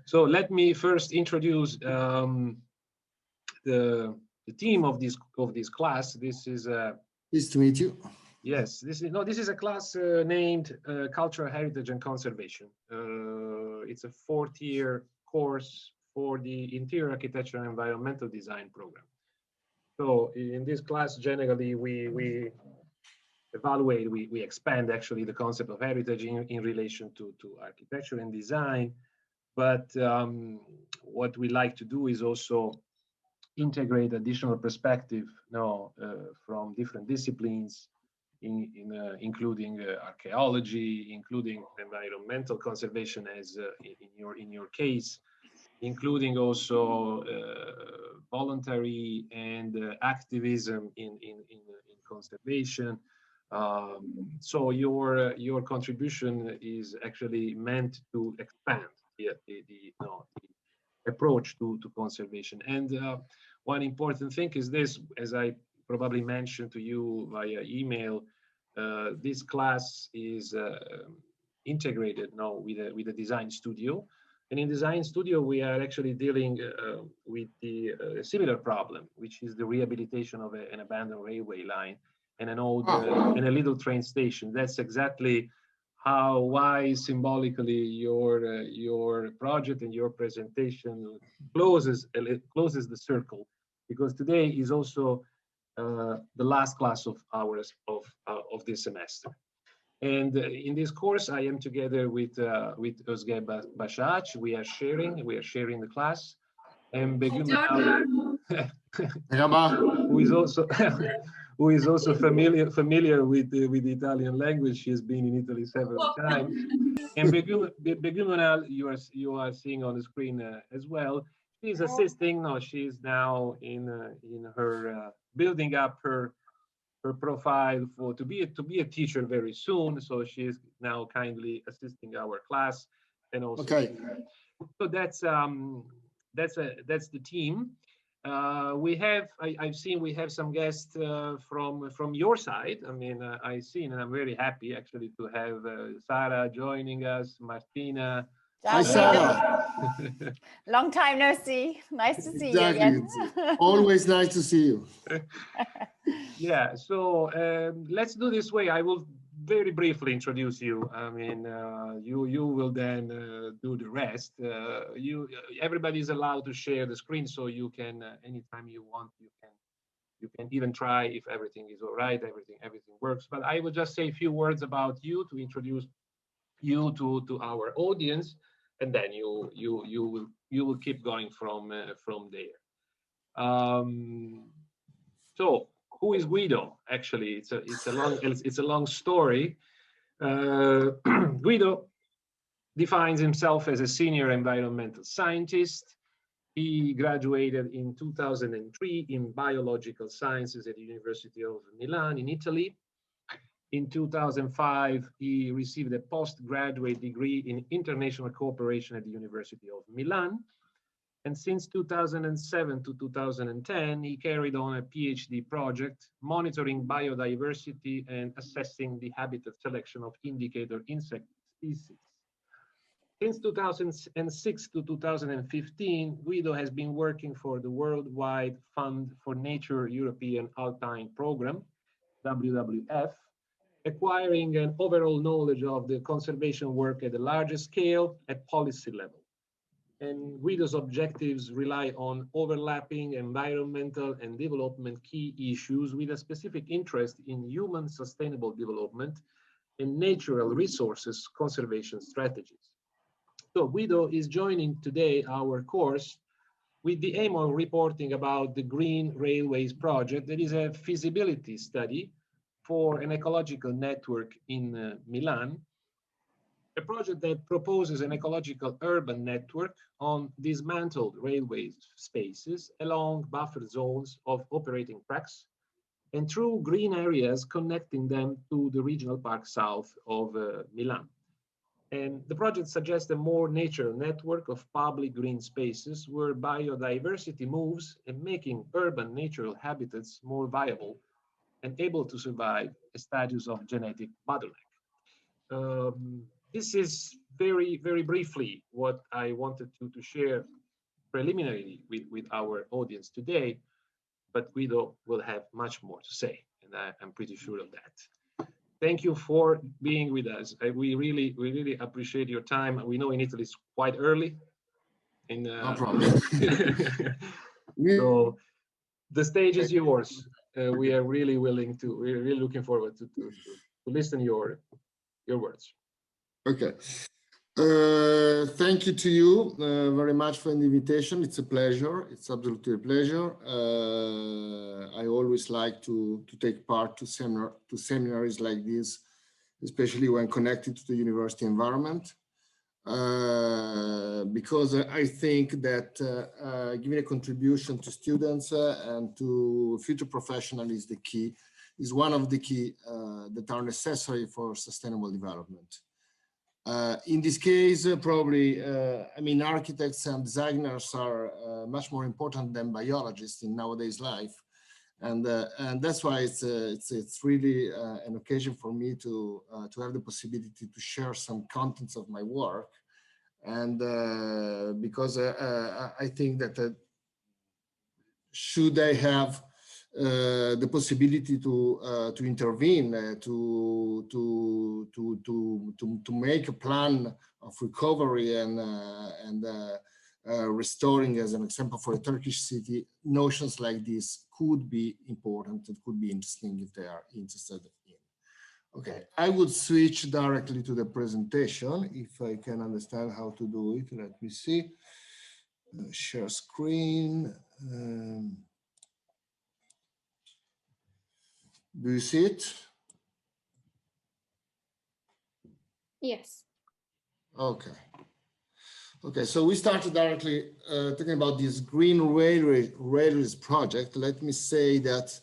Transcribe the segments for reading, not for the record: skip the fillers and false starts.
So let me first introduce the team of this class. This is Nice to meet you. Yes, this is a class named Cultural Heritage and Conservation. It's a 4th-year course for the Interior Architecture and Environmental Design program. So in this class, generally, we evaluate, we expand actually the concept of heritage in relation to architecture and design. But what we like to do is also integrate additional perspective, from different disciplines, including archaeology, including environmental conservation, as in your case, including also voluntary and activism in conservation. So your contribution is actually meant to expand the approach to conservation. And one important thing is this, as I probably mentioned to you via email, this class is integrated now with a design studio. And in design studio, we are actually dealing with the similar problem, which is the rehabilitation of an abandoned railway line and an old and a little train station. That's exactly why symbolically your project and your presentation closes the circle, because today is also the last class of ours of this semester. And in this course, I am together with Özge Başaç. We are sharing the class, and Begüm who is also familiar with the Italian language. She has been in Italy several times. And Begüm, you are seeing on the screen as well. She's assisting. No, she's now in her building up her profile to be a teacher very soon. So she is now kindly assisting our class, and also. Okay. So that's the team. I've seen we have some guests from your side. I mean, I've seen, and I'm very happy actually to have Sara joining us, Martina. Hi, Sara. Long time no see. Nice to see you again. Always nice to see you. Yeah, so let's do this way. I will very briefly introduce you. I mean, you will then do the rest. Everybody is allowed to share the screen, so you can anytime you want, you can even try if everything is all right, everything works. But I will just say a few words about you to introduce you to our audience, and then you will keep going from there. So who is Guido? Actually, it's a long story. Guido defines himself as a senior environmental scientist. He graduated in 2003 in biological sciences at the University of Milan in Italy. In 2005, he received a postgraduate degree in international cooperation at the University of Milan. And since 2007 to 2010, he carried on a PhD project monitoring biodiversity and assessing the habitat selection of indicator insect species. Since 2006 to 2015, Guido has been working for the Worldwide Fund for Nature European Alpine Program, WWF, acquiring an overall knowledge of the conservation work at a larger scale at policy level. And Guido's objectives rely on overlapping environmental and development key issues with a specific interest in human sustainable development and natural resources conservation strategies. So Guido is joining today our course with the aim of reporting about the Green Railways project. That is a feasibility study for an ecological network in Milan, a project that proposes an ecological urban network on dismantled railway spaces along buffer zones of operating tracks and through green areas connecting them to the regional park south of Milan. And the project suggests a more natural network of public green spaces where biodiversity moves and making urban natural habitats more viable and able to survive a status of genetic bottleneck. this is very, very briefly what I wanted to share preliminarily with our audience today, but Guido will have much more to say, and I'm pretty sure of that. Thank you for being with us. We really appreciate your time. We know in Italy it's quite early. No problem. So the stage is yours. We are really willing to. We're really looking forward to listen your words. Okay. Thank you to you very much for the invitation. It's a pleasure. It's absolutely a pleasure. I always like to take part to seminaries like this, especially when connected to the university environment, because I think that giving a contribution to students and to future professionals is one of the key that are necessary for sustainable development. In this case, probably, I mean, architects and designers are much more important than biologists in nowadays life, and that's why it's really an occasion for me to have the possibility to share some contents of my work, and because I think that should I have the possibility to intervene, to make a plan of recovery and restoring, as an example for a Turkish city, notions like this could be important. It could be interesting if they are interested in. Okay, I would switch directly to the presentation if I can understand how to do it. Let me see. Share screen. Do you see it? Yes. Okay. Okay, so we started directly talking about this Green Railways project. Let me say that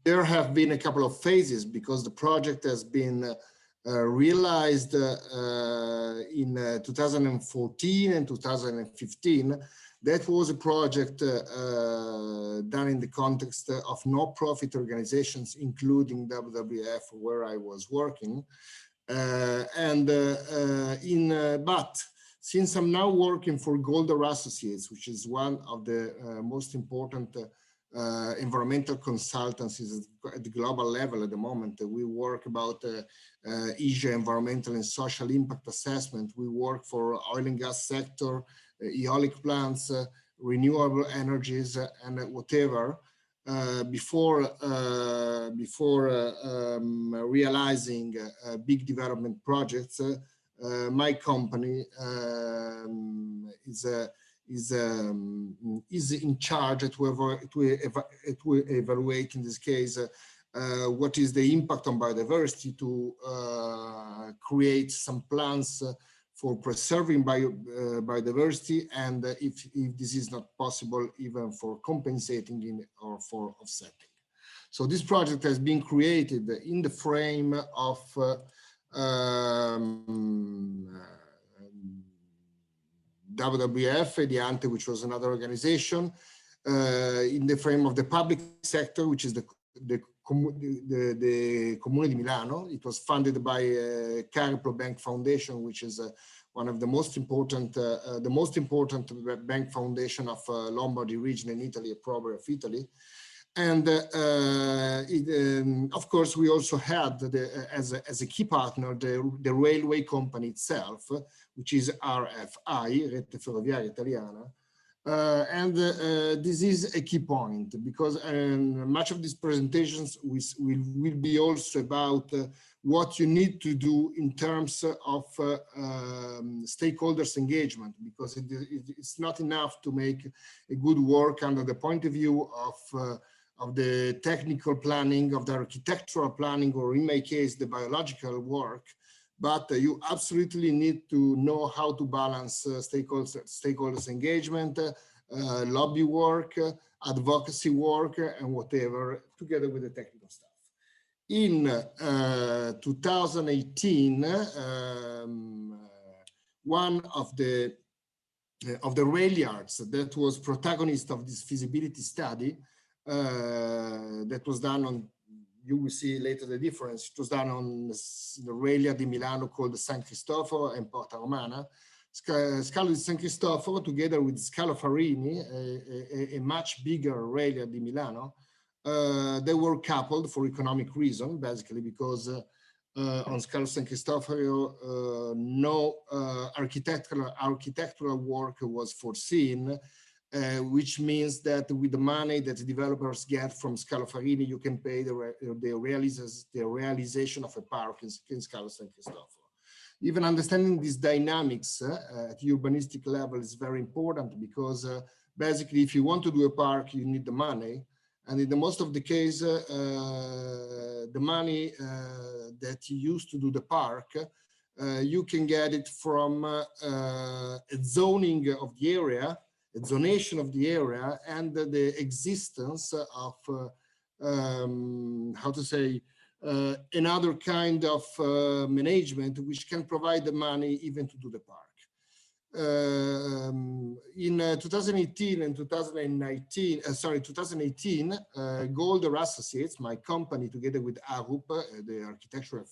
there have been a couple of phases because the project has been realized in 2014 and 2015. That was a project done in the context of no-profit organizations, including WWF, where I was working. But since I'm now working for GOLDER Associates, which is one of the most important environmental consultancies at the global level at the moment, we work about ESG, environmental and social impact assessment. We work for oil and gas sector, eolic plants, renewable energies, and whatever. Before realizing big development projects, my company is in charge to evaluate, in this case, what is the impact on biodiversity, to create some plans for preserving biodiversity, and if this is not possible, even for compensating in or for offsetting. So this project has been created in the frame of WWF, Ediante, which was another organization, in the frame of the public sector, which is the Comune di Milano. It was funded by Cariplo Bank Foundation, which is one of the most important bank foundation of Lombardy region in Italy, probably of Italy. And of course, we also had as a key partner the railway company itself, which is RFI, Rete Ferroviaria Italiana. This is a key point, because much of these presentations will be also about what you need to do in terms of stakeholders engagement, because it's not enough to make a good work under the point of view of the technical planning, of the architectural planning, or in my case, the biological work. But you absolutely need to know how to balance stakeholders engagement, lobby work, advocacy work, and whatever, together with the technical stuff. In 2018, one of the rail yards that was protagonist of this feasibility study that was done on you will see later the difference. It was done on the Aurelia di Milano called San Cristoforo and Porta Romana. Scalo di San Cristoforo, together with Scalo Farini, a much bigger Aurelia di Milano, they were coupled for economic reason, basically because on Scalo San Cristoforo, no architectural work was foreseen, which means that with the money that the developers get from Scalo Farini, you can pay the realization of a park in Scalo San Cristoforo. Even understanding these dynamics at the urbanistic level is very important, because basically if you want to do a park, you need the money. And in the most of the case, the money that you use to do the park, you can get it from a zoning of the area, a zonation of the area, and the existence of, how to say, another kind of management which can provide the money even to do the park. In 2018 and 2018, Golder Associates, my company, together with Arup, the architectural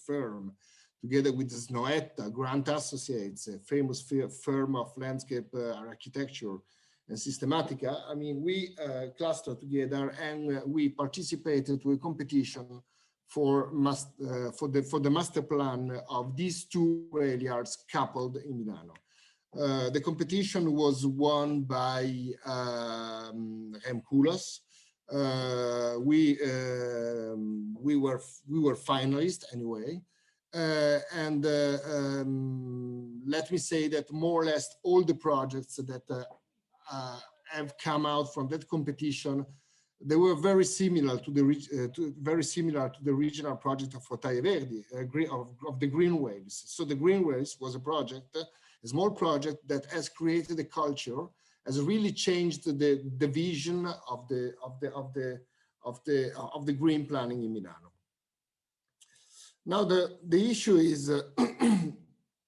firm, together with Snoetta, Grant Associates, a famous firm of landscape architecture, and Systematica. I mean, we clustered together and we participated to a competition for the master plan of these two rail yards coupled in Milano. The competition was won by Remkulos. We were finalists anyway. Let me say that more or less all the projects that have come out from that competition, they were very similar to the regional project of Rotaie Verdi, of the Greenways. So the Greenways was a project, a small project that has created a culture, has really changed the vision of the green planning in Milano. Now the issue is,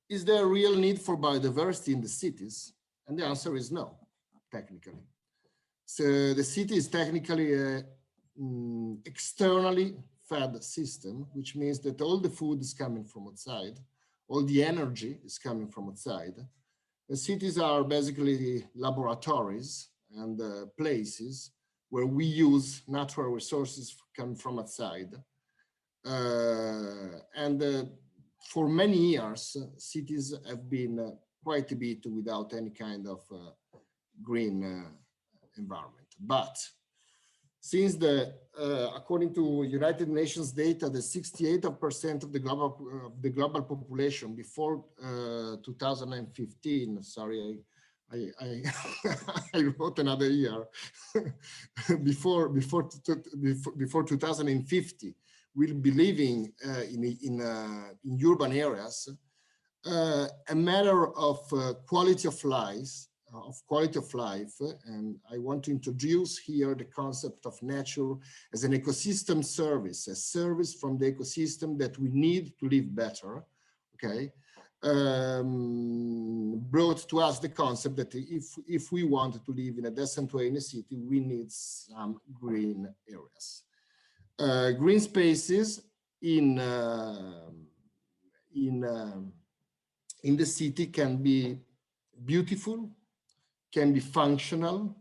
is there a real need for biodiversity in the cities? And the answer is no, technically. So the city is technically a externally fed system, which means that all the food is coming from outside, all the energy is coming from outside. The cities are basically laboratories and places where we use natural resources coming from outside. For many years, cities have been quite a bit without any kind of green environment. But since according to United Nations data, the 68% of the global population before 2015, sorry, I wrote another year, before 2050, will be living in urban areas. A matter of quality of life, and I want to introduce here the concept of nature as an ecosystem service, a service from the ecosystem that we need to live better, okay? Brought to us the concept that if we want to live in a decent way in a city, we need some green areas. Green spaces in the city can be beautiful, can be functional,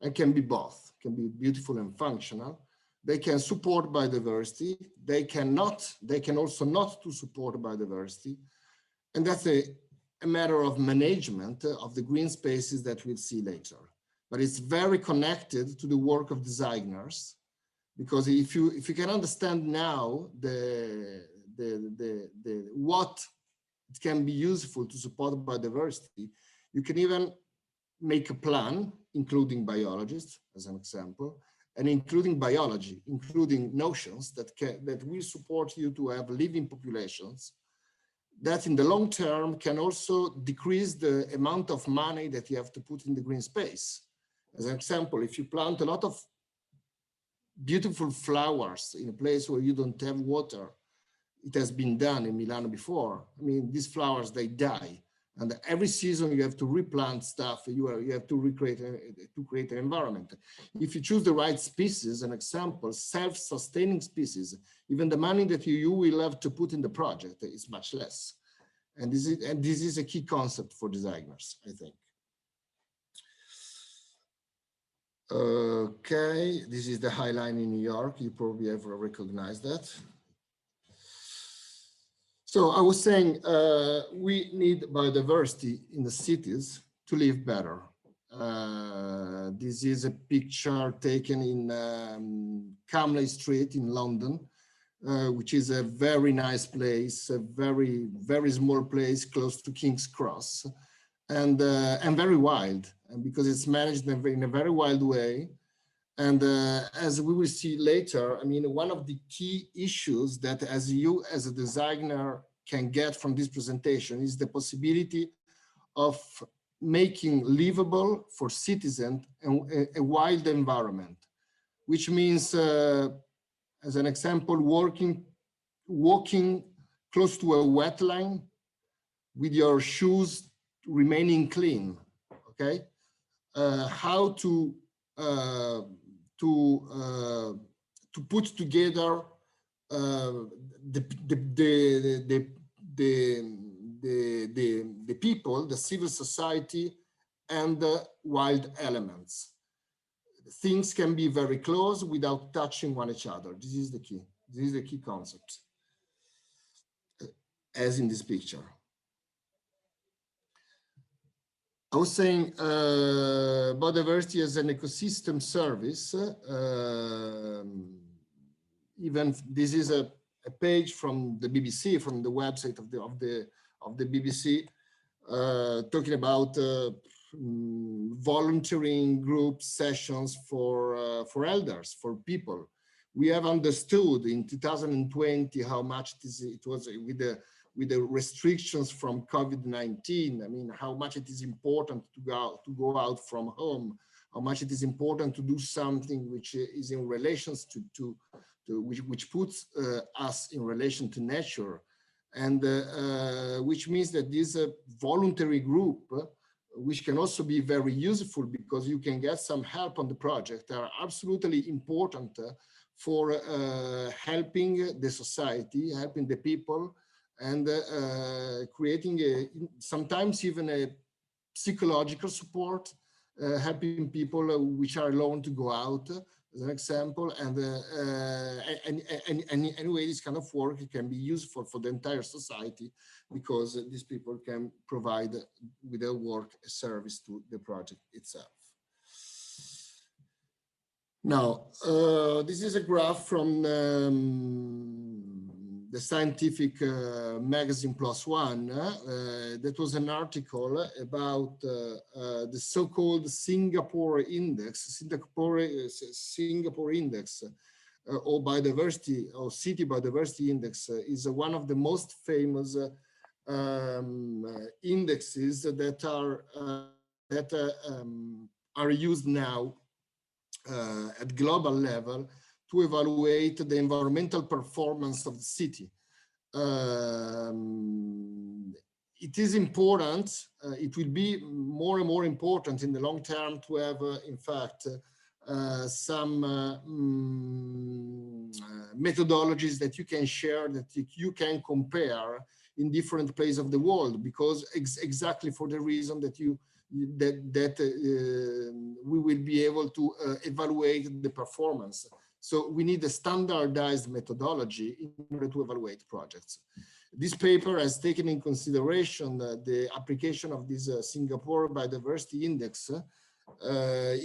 and can be both, can be beautiful and functional. They can support biodiversity. They can also not to support biodiversity. And that's a matter of management of the green spaces that we'll see later. But it's very connected to the work of designers, because if you can understand now what it can be useful to support biodiversity, you can even make a plan, including biologists, as an example, and including biology, including notions that will support you to have living populations that in the long term can also decrease the amount of money that you have to put in the green space. As an example, if you plant a lot of beautiful flowers in a place where you don't have water, it has been done in Milano before. I mean, these flowers, they die. And every season you have to replant stuff. You have to create an environment. If you choose the right species, an example, self-sustaining species, even the money that you will have to put in the project is much less. And this is a key concept for designers, I think. Okay, this is the High Line in New York. You probably have recognized that. So I was saying we need biodiversity in the cities to live better. This is a picture taken in Camley Street in London, which is a very nice place, a very, very small place close to King's Cross, and very wild, and because it's managed in a very wild way. And as we will see later, I mean, one of the key issues that as you as a designer can get from this presentation is the possibility of making livable for citizens a wild environment, which means, as an example, walking close to a wetland with your shoes remaining clean, okay? How to put together the people, the civil society, and the wild elements. Things can be very close without touching one another. This is the key. This is the key concept, as in this picture. I was saying biodiversity as an ecosystem service. Even this is a page from the BBC, from the website of the BBC, talking about volunteering group sessions for elders, for people. We have understood in 2020 how much it was with the restrictions from COVID-19. I mean, how much it is important to go out from home, how much it is important to do something which is in relations to which puts us in relation to nature, and which means that this voluntary group, which can also be very useful because you can get some help on the project, are absolutely important for helping the society, helping the people, and creating sometimes even a psychological support, helping people which are alone to go out, as an example. And anyway, this kind of work can be useful for the entire society because these people can provide with their work a service to the project itself. Now, this is a graph from the scientific magazine PLOS ONE. That was an article about the so-called Singapore Index. Singapore Index or biodiversity or city biodiversity index is one of the most famous indexes that are used now at global level to evaluate the environmental performance of the city. It is important, it will be more and more important in the long term to have, in fact, some methodologies that you can share, that you can compare in different places of the world, because exactly for the reason that we will be able to evaluate the performance. So we need a standardized methodology in order to evaluate projects. This paper has taken in consideration the application of this Singapore Biodiversity Index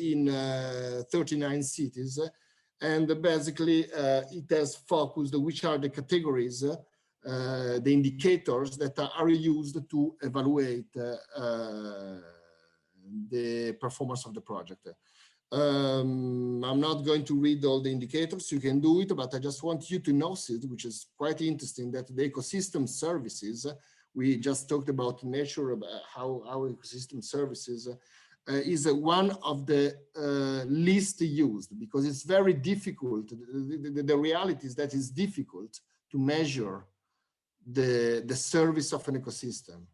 in 39 cities. And basically it has focused which are the categories, the indicators that are used to evaluate the performance of the project. I'm not going to read all the indicators, you can do it, but I just want you to notice, which is quite interesting, that the ecosystem services, we just talked about nature, about how our ecosystem services is one of the least used, because it's very difficult. The reality is that it's difficult to measure the service of an ecosystem.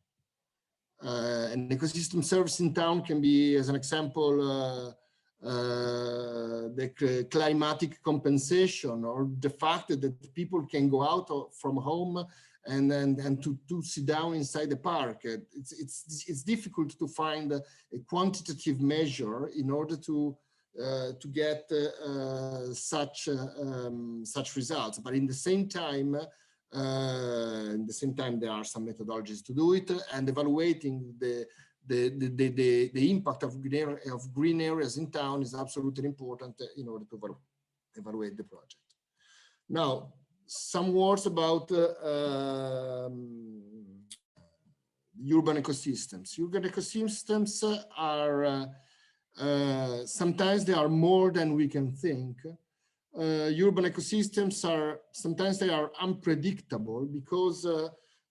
An ecosystem service in town can be, as an example, the climatic compensation, or the fact that people can go out from home and to sit down inside the park. It's difficult to find a quantitative measure in order to get such results. But in the same time, there are some methodologies to do it, and evaluating the impact of green areas in town is absolutely important in order to evaluate the project. Now, some words about urban ecosystems. Urban ecosystems are sometimes they are more than we can think. Urban ecosystems are sometimes they are unpredictable because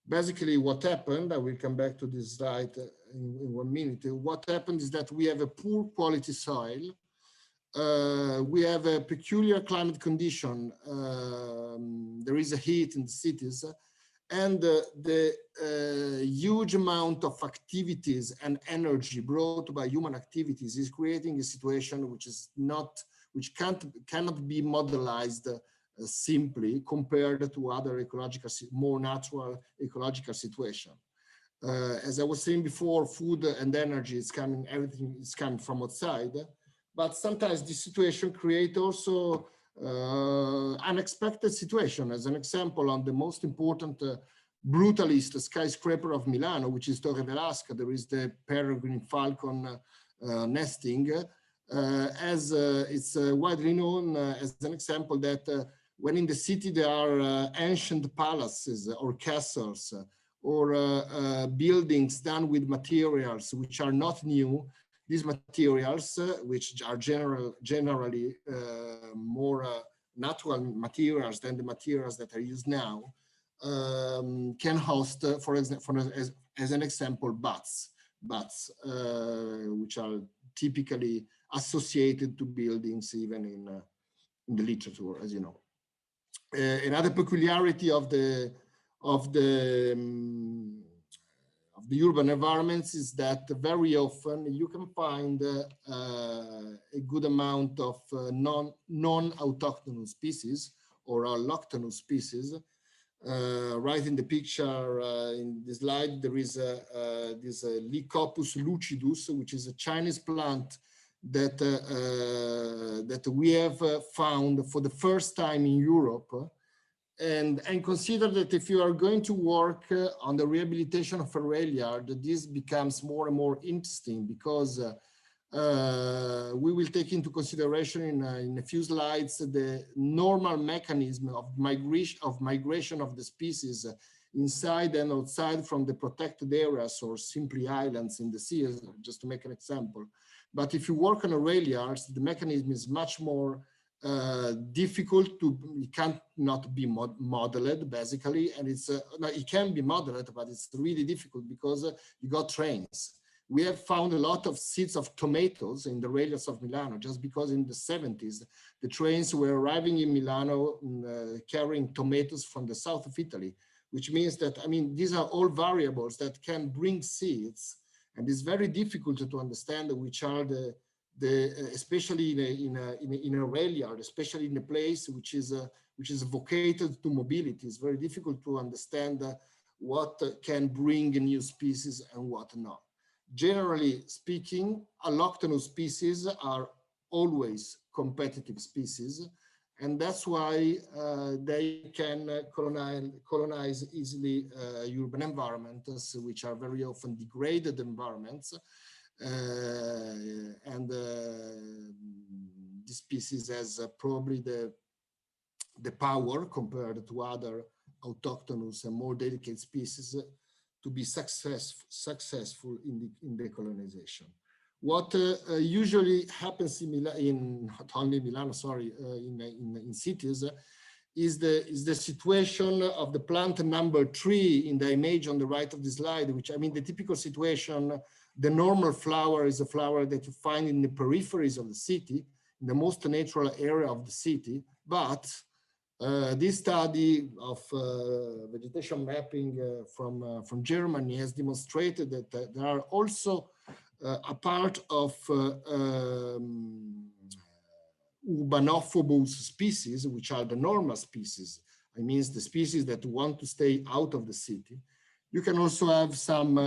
basically what happened, I will come back to this slide in 1 minute. What happened is that we have a poor quality soil. We have a peculiar climate condition. There is a heat in the cities, and the huge amount of activities and energy brought by human activities is creating a situation which cannot be modelized simply compared to other ecological, more natural ecological situation. As I was saying before, food and energy is coming, everything is coming from outside, but sometimes this situation creates also unexpected situation. As an example, on the most important brutalist skyscraper of Milano, which is Torre Velasca, there is the peregrine falcon nesting. As it's widely known as an example that when in the city there are ancient palaces or castles or buildings done with materials which are not new, these materials, which are generally more natural materials than the materials that are used now, can host, for example, as an example, bats, which are typically associated to buildings, even in the literature, as you know. Another peculiarity of the urban environments is that very often you can find a good amount of non-autochthonous species or alloctonous species. Right in the picture in the slide, there is this Lycopus lucidus, which is a Chinese plant that that we have found for the first time in Europe. And consider that if you are going to work on the rehabilitation of a rail yard, this becomes more and more interesting, because we will take into consideration in a few slides the normal mechanism of migration of the species inside and outside from the protected areas, or simply islands in the sea, just to make an example. But if you work on a rail yard, the mechanism is much more difficult to, it cannot be modeled basically, and it's no, it can be modeled, but it's really difficult because you got trains. We have found a lot of seeds of tomatoes in the rails of Milano, just because in the 70s the trains were arriving in Milano carrying tomatoes from the south of Italy, which means that, I mean, these are all variables that can bring seeds, and it's very difficult to understand which are especially in a rail yard, especially in a place which is vocated to mobility. It's very difficult to understand what can bring a new species and what not. Generally speaking, alloctonous species are always competitive species, and that's why they can colonize easily urban environments, which are very often degraded environments. And this species has probably the power, compared to other autochthonous and more delicate species, to be successful in the colonization. What usually happens in not only Milano, sorry, in cities, is the situation of the plant number 3 in the image on the right of the slide, which, I mean, the typical situation, the normal flower is a flower that you find in the peripheries of the city, in the most natural area of the city, but This study of vegetation mapping from Germany has demonstrated that there are also a part of urbanophobous species, which are the normal species. I mean, the species that want to stay out of the city. You can also have some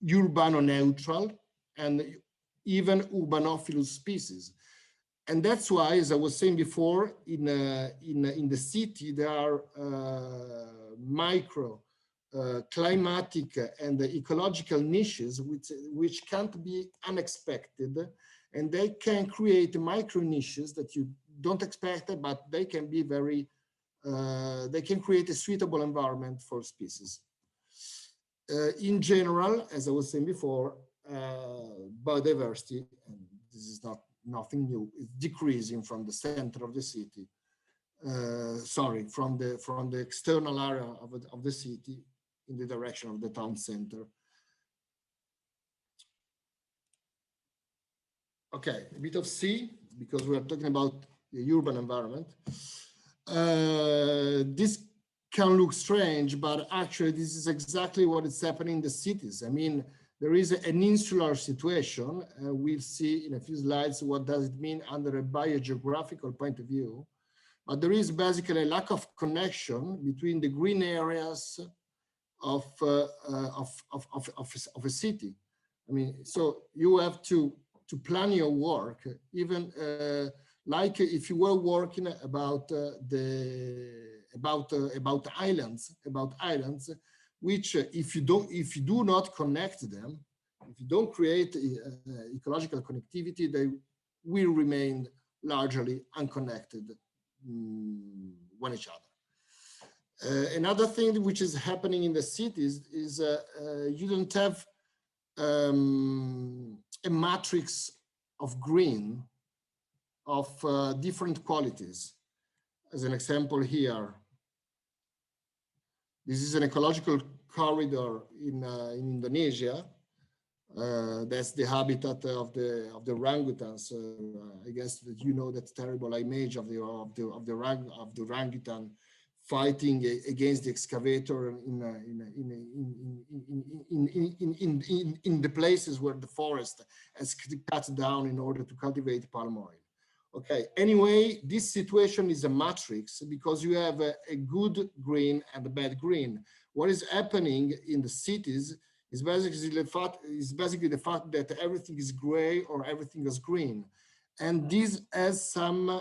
urbano-neutral and even urbanophilous species. And that's why, as I was saying before, in the city, there are micro climatic and ecological niches which can't be unexpected, and they can create micro niches that you don't expect, but they can be very, they can create a suitable environment for species. In general, as I was saying before, biodiversity, and this is nothing new, is decreasing from the center of the city. Sorry, from the external area of the city in the direction of the town center. Okay, a bit of C, because we are talking about the urban environment. This can look strange, but actually this is exactly what is happening in the cities. I mean, there is an insular situation. We'll see in a few slides what does it mean under a biogeographical point of view. But there is basically a lack of connection between the green areas of a city. I mean, so you have to plan your work, even like if you were working about islands, which if you do not connect them, if you don't create ecological connectivity, they will remain largely unconnected one each other. Another thing which is happening in the cities is you don't have a matrix of green of different qualities. As an example here, this is an ecological corridor in Indonesia. That's the habitat of the orangutans. I guess that you know that terrible image of the orangutan fighting against the excavator in the places where the forest has cut down in order to cultivate palm oil. Okay, anyway, this situation is a matrix because you have a good green and a bad green. What is happening in the cities is basically the fact that everything is gray or everything is green. And this has some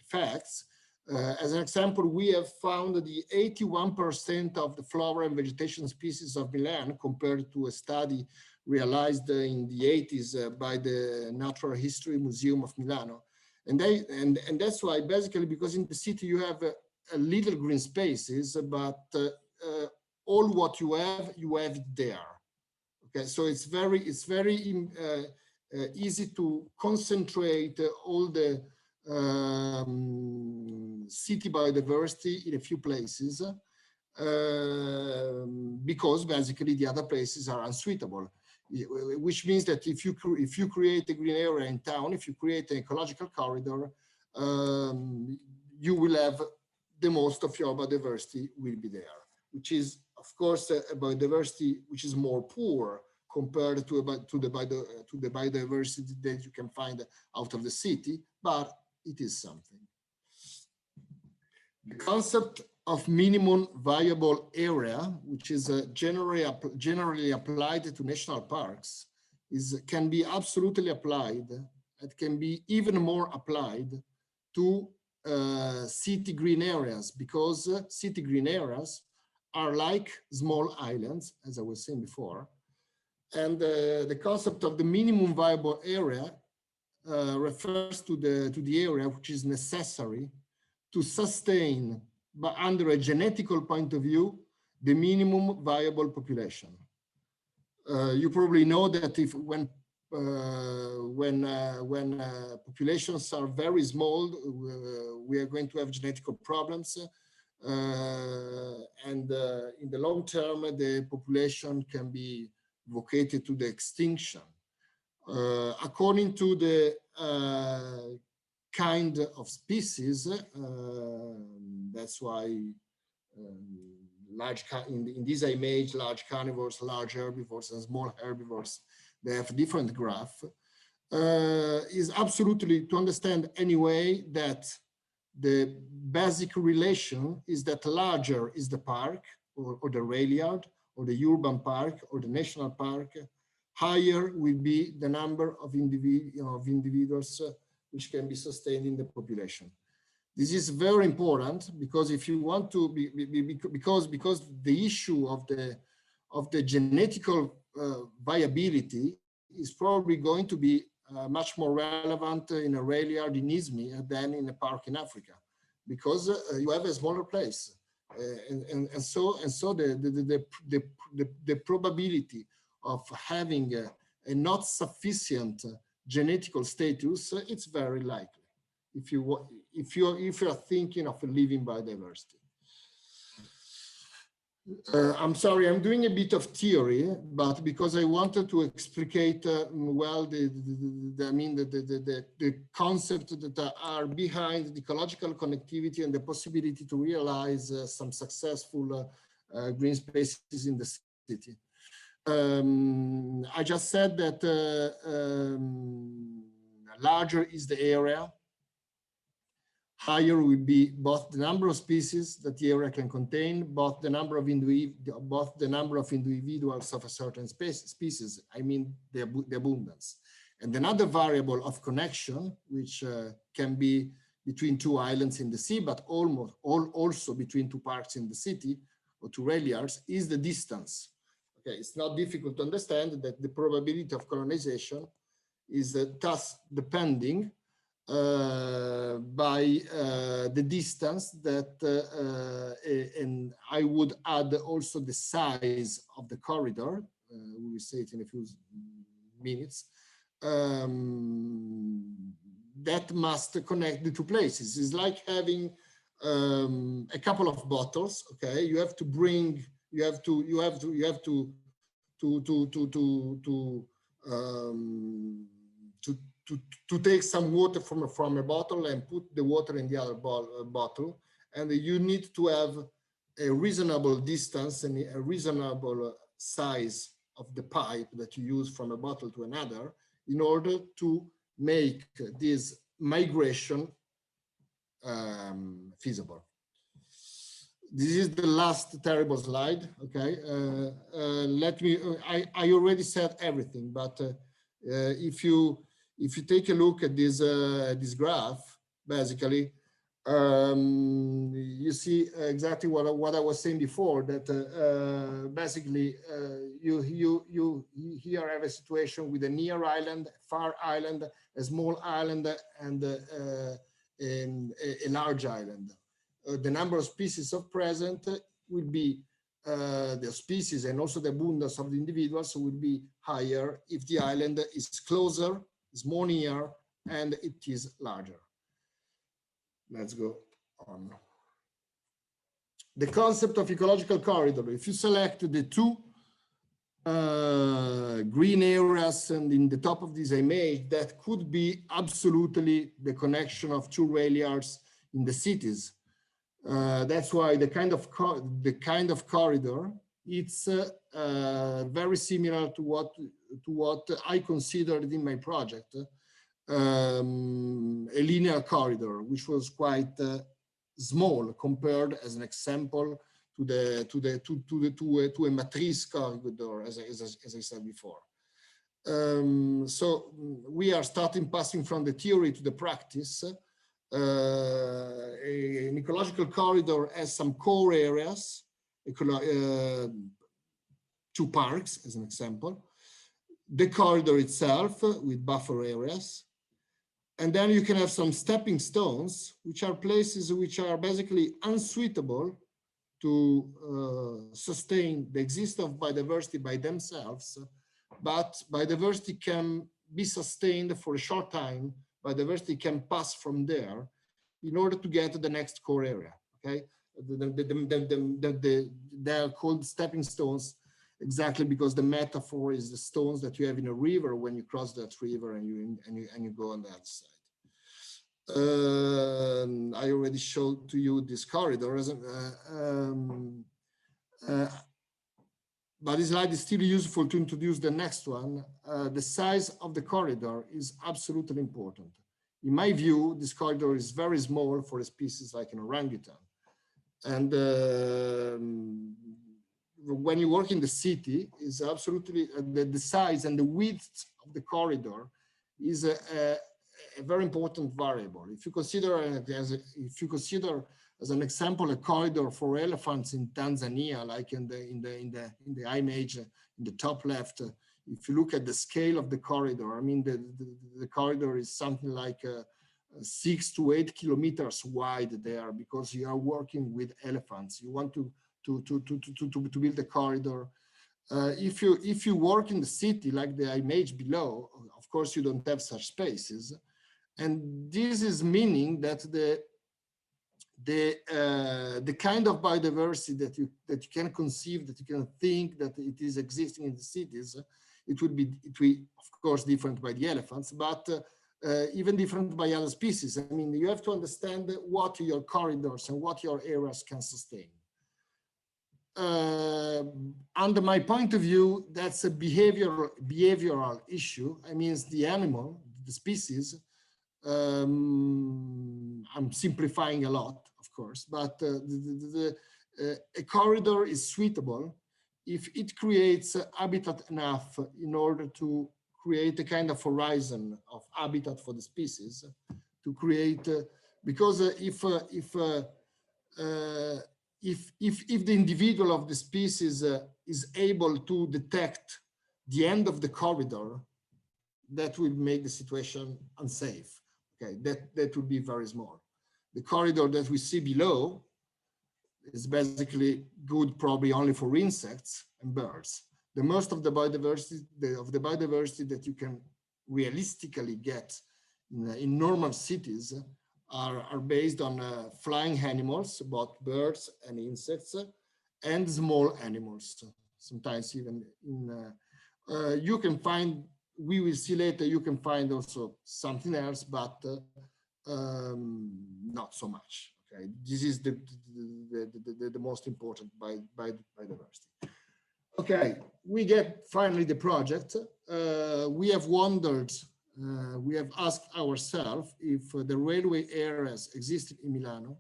effects. As an example, we have found the 81% of the flora and vegetation species of Milan, compared to a study realized in the 80s by the Natural History Museum of Milano. And that's why, basically, because in the city you have a little green spaces, but all what you have there. Okay, so it's very easy to concentrate all the city biodiversity in a few places, because basically the other places are unsuitable. Which means that if you create a green area in town, if you create an ecological corridor, you will have the most of your biodiversity will be there, which is of course a biodiversity which is more poor compared to the biodiversity that you can find out of the city, but it is something. The concept of minimum viable area, which is generally applied to national parks, can be absolutely applied. It can be even more applied to city green areas, because city green areas are like small islands, as I was saying before. And the concept of the minimum viable area refers to the area which is necessary to sustain, but under a genetical point of view, the minimum viable population. You probably know that when populations are very small, we are going to have genetical problems, and in the long term, the population can be vocated to the extinction. According to the kind of species. That's why in this image, large carnivores, large herbivores, and small herbivores, they have different graph. Is absolutely to understand anyway that the basic relation is that larger is the park or the rail yard or the urban park or the national park, higher will be the number of individuals which can be sustained in the population. This is very important because if you want to because the issue of the genetical viability is probably going to be much more relevant in a rail yard in Izmir than in a park in Africa, because you have a smaller place, and so the probability of having a not sufficient genetical status, it's very likely if you're thinking of living biodiversity. I'm sorry, I'm doing a bit of theory, but because I wanted to explicate well the concepts that are behind the ecological connectivity and the possibility to realize some successful green spaces in the city. I just said that larger is the area, higher will be both the number of species that the area can contain, both the number of individuals of a certain species. I mean the abundance. And another variable of connection, which can be between two islands in the sea, but also between two parks in the city or two rail yards, is the distance. Okay, it's not difficult to understand that the probability of colonization is thus depending by the distance that, and I would add also the size of the corridor, we will say it in a few minutes, that must connect the two places. It's like having a couple of bottles, okay? You have to bring, you have to take some water from a bottle and put the water in the other bottle, and you need to have a reasonable distance and a reasonable size of the pipe that you use from a bottle to another in order to make this migration feasible. This is the last terrible slide. Okay, let me. I already said everything, but if you take a look at this graph, basically, you see exactly what I was saying before. That basically you here have a situation with a near island, far island, a small island, and a large island. The number of species of present will be the species and also the abundance of the individuals will be higher if the island is closer, is more near, and it is larger. Let's go on. The concept of ecological corridor. If you select the two green areas and in the top of this image, that could be absolutely the connection of two rail yards in the cities. That's why the kind of corridor, it's very similar to what I considered in my project, a linear corridor, which was quite small compared, as an example, to a matrice corridor, as I said before. So we are passing from the theory to the practice. An ecological corridor has some core areas, two parks as an example, the corridor itself with buffer areas, and then you can have some stepping stones, which are places which are basically unsuitable to sustain the existence of biodiversity by themselves, but biodiversity can be sustained for a short time. Biodiversity can pass from there in order to get to the next core area. Okay, they are called stepping stones exactly because the metaphor is the stones that you have in a river when you cross that river and you go on the other side. I already showed to you this corridor. But this slide is still useful to introduce the next one. The size of the corridor is absolutely important. In my view, this corridor is very small for a species like an orangutan. And when you work in the city, is absolutely the size and the width of the corridor is a very important variable. If you consider as an example a corridor for elephants in Tanzania, like in the image in the top left, if you look at the scale of the corridor, I mean the corridor is something like 6 to 8 kilometers wide there, because you are working with elephants. You want to build a corridor. If you work in the city like the image below, of course you don't have such spaces, and this is meaning that the kind of biodiversity that you can conceive, that you can think that it is existing in the cities, it will of course different by the elephants, but even different by other species. I mean, you have to understand what your corridors and what your areas can sustain. Under my point of view, that's a behavioral issue. I mean, the animal, the species, I'm simplifying a lot, of course, but a corridor is suitable if it creates habitat enough in order to create a kind of horizon of habitat for the species, to create, because if the individual of the species is able to detect the end of the corridor, that will make the situation unsafe. Okay, that would be very small. The corridor that we see below is basically good probably only for insects and birds. The most of the biodiversity that you can realistically get in normal cities are based on flying animals, both birds and insects, and small animals. Sometimes even you can find, we will see later, you can find also something else, but not so much. Okay, this is the most important biodiversity. Okay, we get finally the project. We have wondered, we have asked ourselves if the railway areas existing in Milano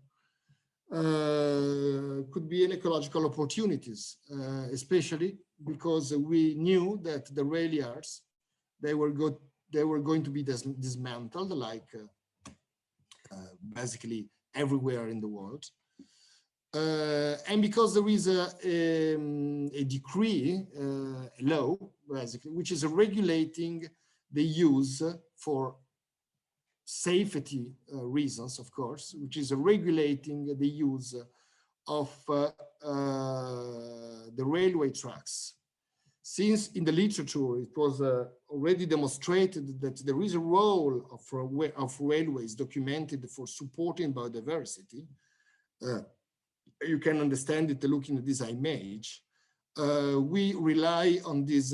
could be an ecological opportunities, especially because we knew that the rail yards, they were going to be dismantled, like basically everywhere in the world. And because there is a decree, a law, basically, which is regulating the use for safety reasons, of course, which is regulating the use of the railway tracks. Since in the literature, it was already demonstrated that there is a role of railways documented for supporting biodiversity. You can understand it looking at this image. We rely on this,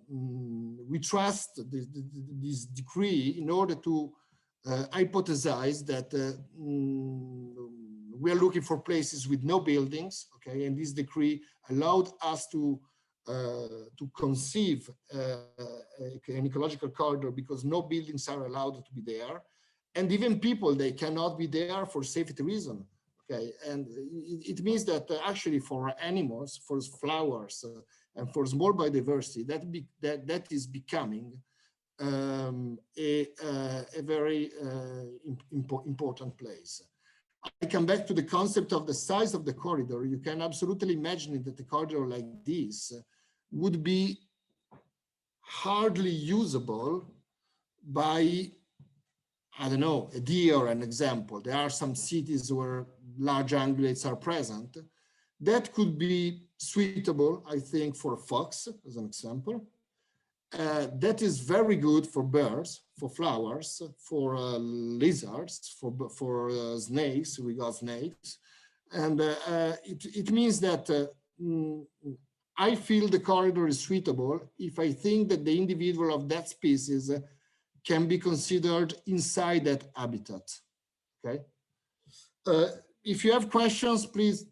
we trust this decree in order to hypothesize that we are looking for places with no buildings, okay? And this decree allowed us to conceive an ecological corridor because no buildings are allowed to be there. And even people, they cannot be there for safety reasons. Okay, and it means that actually for animals, for flowers, and for small biodiversity, that is becoming a very important place. I come back to the concept of the size of the corridor. You can absolutely imagine that a corridor like this would be hardly usable by, I don't know, a deer, an example. There are some cities where large ungulates are present. That could be suitable, I think, for a fox, as an example. That is very good for birds, for flowers, for lizards, for snakes. We got snakes. And it means that I feel the corridor is suitable if I think that the individual of that species can be considered inside that habitat. Okay. If you have questions, please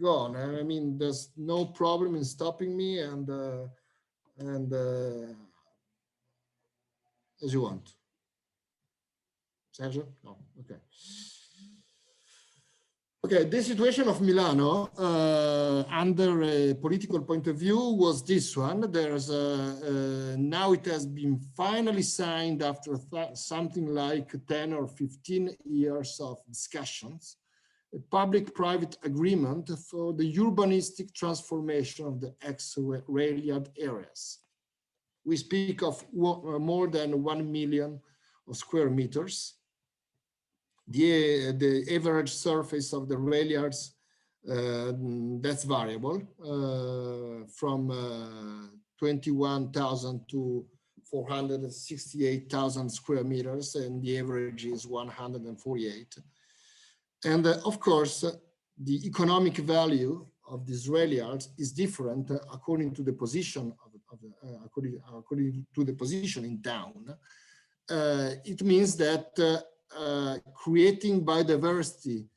go on. I mean, there's no problem in stopping me and as you want. Sergio? No. Okay. Okay, the situation of Milano under a political point of view was this one. There's now it has been finally signed after something like 10 or 15 years of discussions, a public-private agreement for the urbanistic transformation of the ex-rail yard areas. We speak of more than 1 million of square meters. The average surface of the rail yards, that's variable, from 21,000 to 468,000 square meters, and the average is 148. And of course, the economic value of these rail yards is different according to the position according to the position in town. It means that creating biodiversity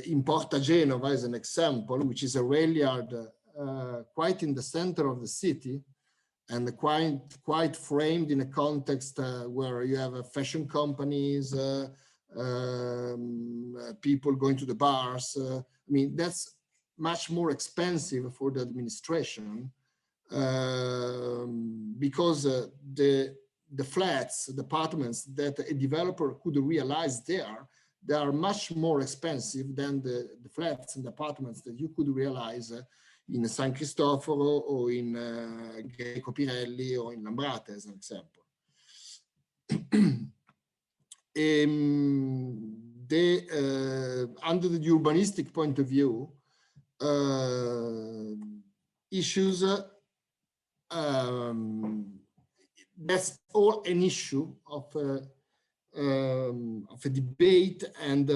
in Porta Genova as an example, which is a rail yard quite in the center of the city and quite framed in a context where you have fashion companies, people going to the bars. I mean, that's much more expensive for the administration because the flats, the apartments that a developer could realize there, they are much more expensive than the flats and apartments that you could realize in San Cristoforo or in Greco Pirelli or in Lambrate, as an example. Under the urbanistic point of view, issues that's all an issue of a debate and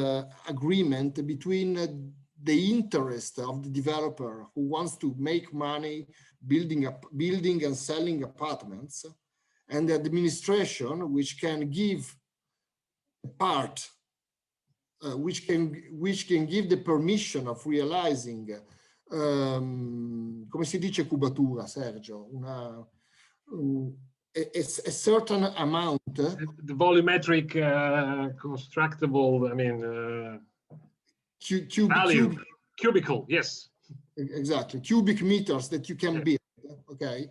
agreement between the interest of the developer who wants to make money building and selling apartments, and the administration, which can give part, which can give the permission of realizing, come si dice cubatura, Sergio, a certain amount. The volumetric constructible, I mean, value, cubical, yes. Exactly, cubic meters that you can build, okay?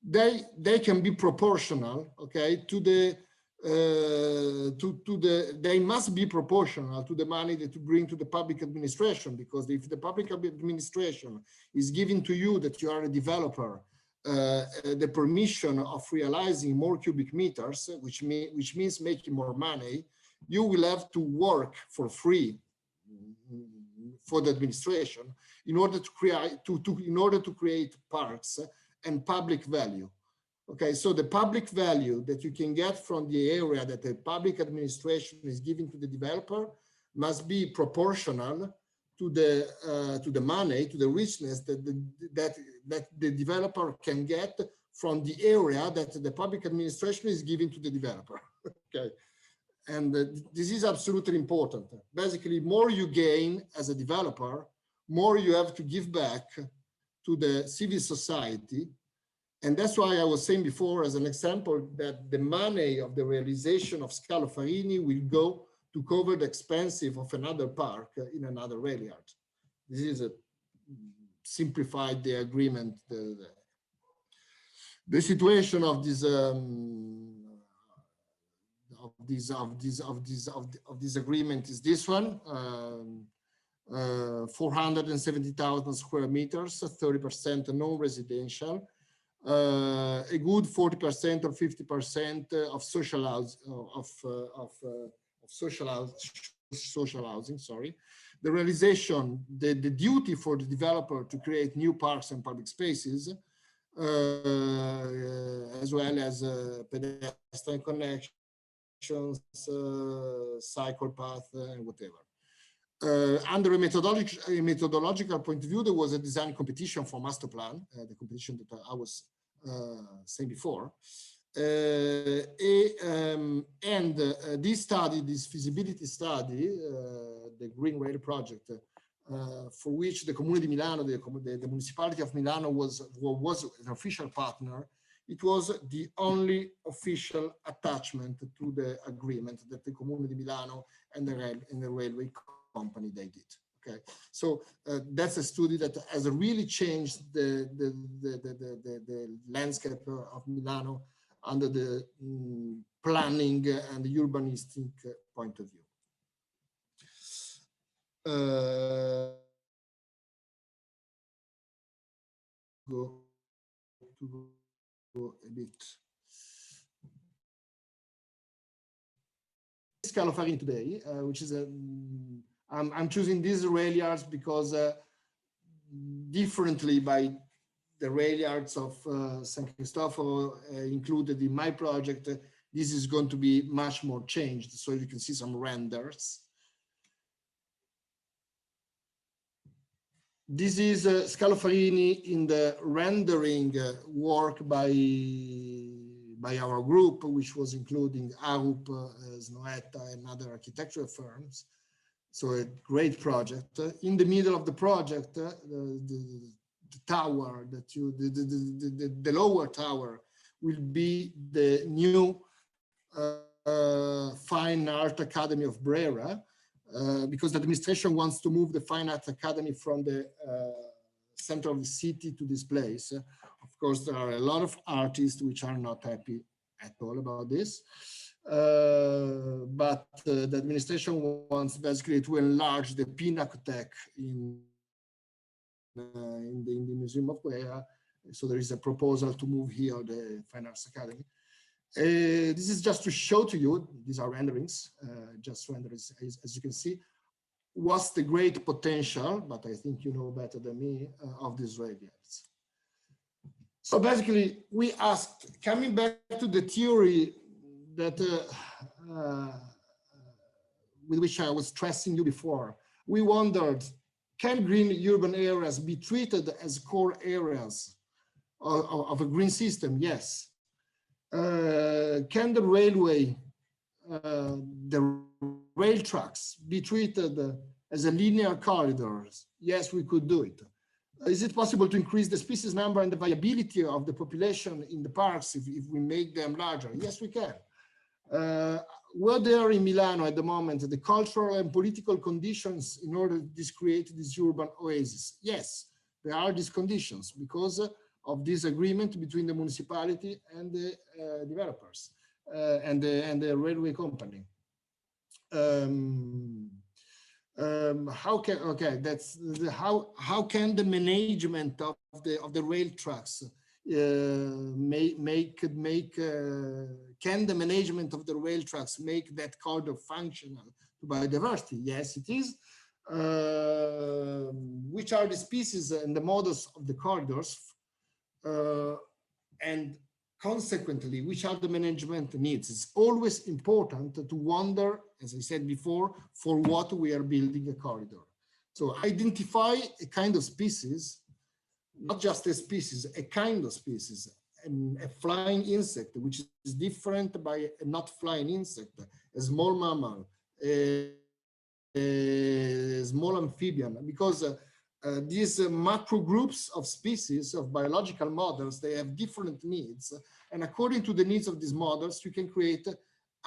They can be proportional, okay, to the, they must be proportional to the money that you bring to the public administration, because if the public administration is giving to you that you are a developer, the permission of realizing more cubic meters, which means making more money, you will have to work for free for the administration in order to create parks and public value. Okay, so the public value that you can get from the area that the public administration is giving to the developer must be proportional to the money, to the richness that the developer can get from the area that the public administration is giving to the developer. Okay, and this is absolutely important. Basically, more you gain as a developer, more you have to give back to the civil society. And that's why I was saying before, as an example, that the money of the realization of Scalo Farini will go to cover the expenses of another park in another rail yard. This is a simplified the agreement. The situation of this agreement is this one: 470,000 square meters, 30% non-residential. A good 40% or 50% of social housing. Sorry, the realization, the duty for the developer to create new parks and public spaces, as well as pedestrian connections, cycle path, and whatever. Under a methodological point of view, there was a design competition for master plan, the competition that I was saying before. This study, this feasibility study, the Greenway project, for which the Comune di Milano, the municipality of Milano was an official partner, it was the only official attachment to the agreement that the Comune di Milano and the railway company they did. Okay, so that's a study that has really changed the landscape of Milano under the planning and the urbanistic point of view. Go a bit. Scalafarini today, which is I'm choosing these rail yards because differently by the rail yards of San Cristoforo included in my project, this is going to be much more changed. So you can see some renders. This is Scalafarini in the rendering work by our group, which was including Arup, Snoetta, and other architectural firms. So a great project. In the middle of the project, the tower that the lower tower will be the new Fine Art Academy of Brera, because the administration wants to move the Fine Art Academy from the center of the city to this place. Of course, there are a lot of artists which are not happy at all about this. But the administration wants basically to enlarge the Pinacothèque in the Museum of Brera. So there is a proposal to move here the Fine Arts Academy. This is just to show to you, these are renderings, just renderings, as you can see, what's the great potential, but I think you know better than me, of these rail yards. So basically, we asked, coming back to the theory that with which I was stressing you before, we wondered, can green urban areas be treated as core areas of a green system? Yes. Can the railway, the rail tracks be treated as a linear corridors? Yes, we could do it. Is it possible to increase the species number and the viability of the population in the parks if we make them larger? Yes, we can. Were there in Milano at the moment the cultural and political conditions in order to create this urban oasis? Yes, there are these conditions because of this agreement between the municipality and the developers and the railway company. How can the management of the rail tracks can the management of the rail tracks make that corridor functional to biodiversity? Yes, it is. Which are the species and the models of the corridors, and consequently, which are the management needs? It's always important to wonder, as I said before, for what we are building a corridor. So identify a kind of species, not just a species, a kind of species, a flying insect, which is different by a not flying insect, a small mammal, a small amphibian, because these macro groups of species, of biological models, they have different needs. And according to the needs of these models, you can create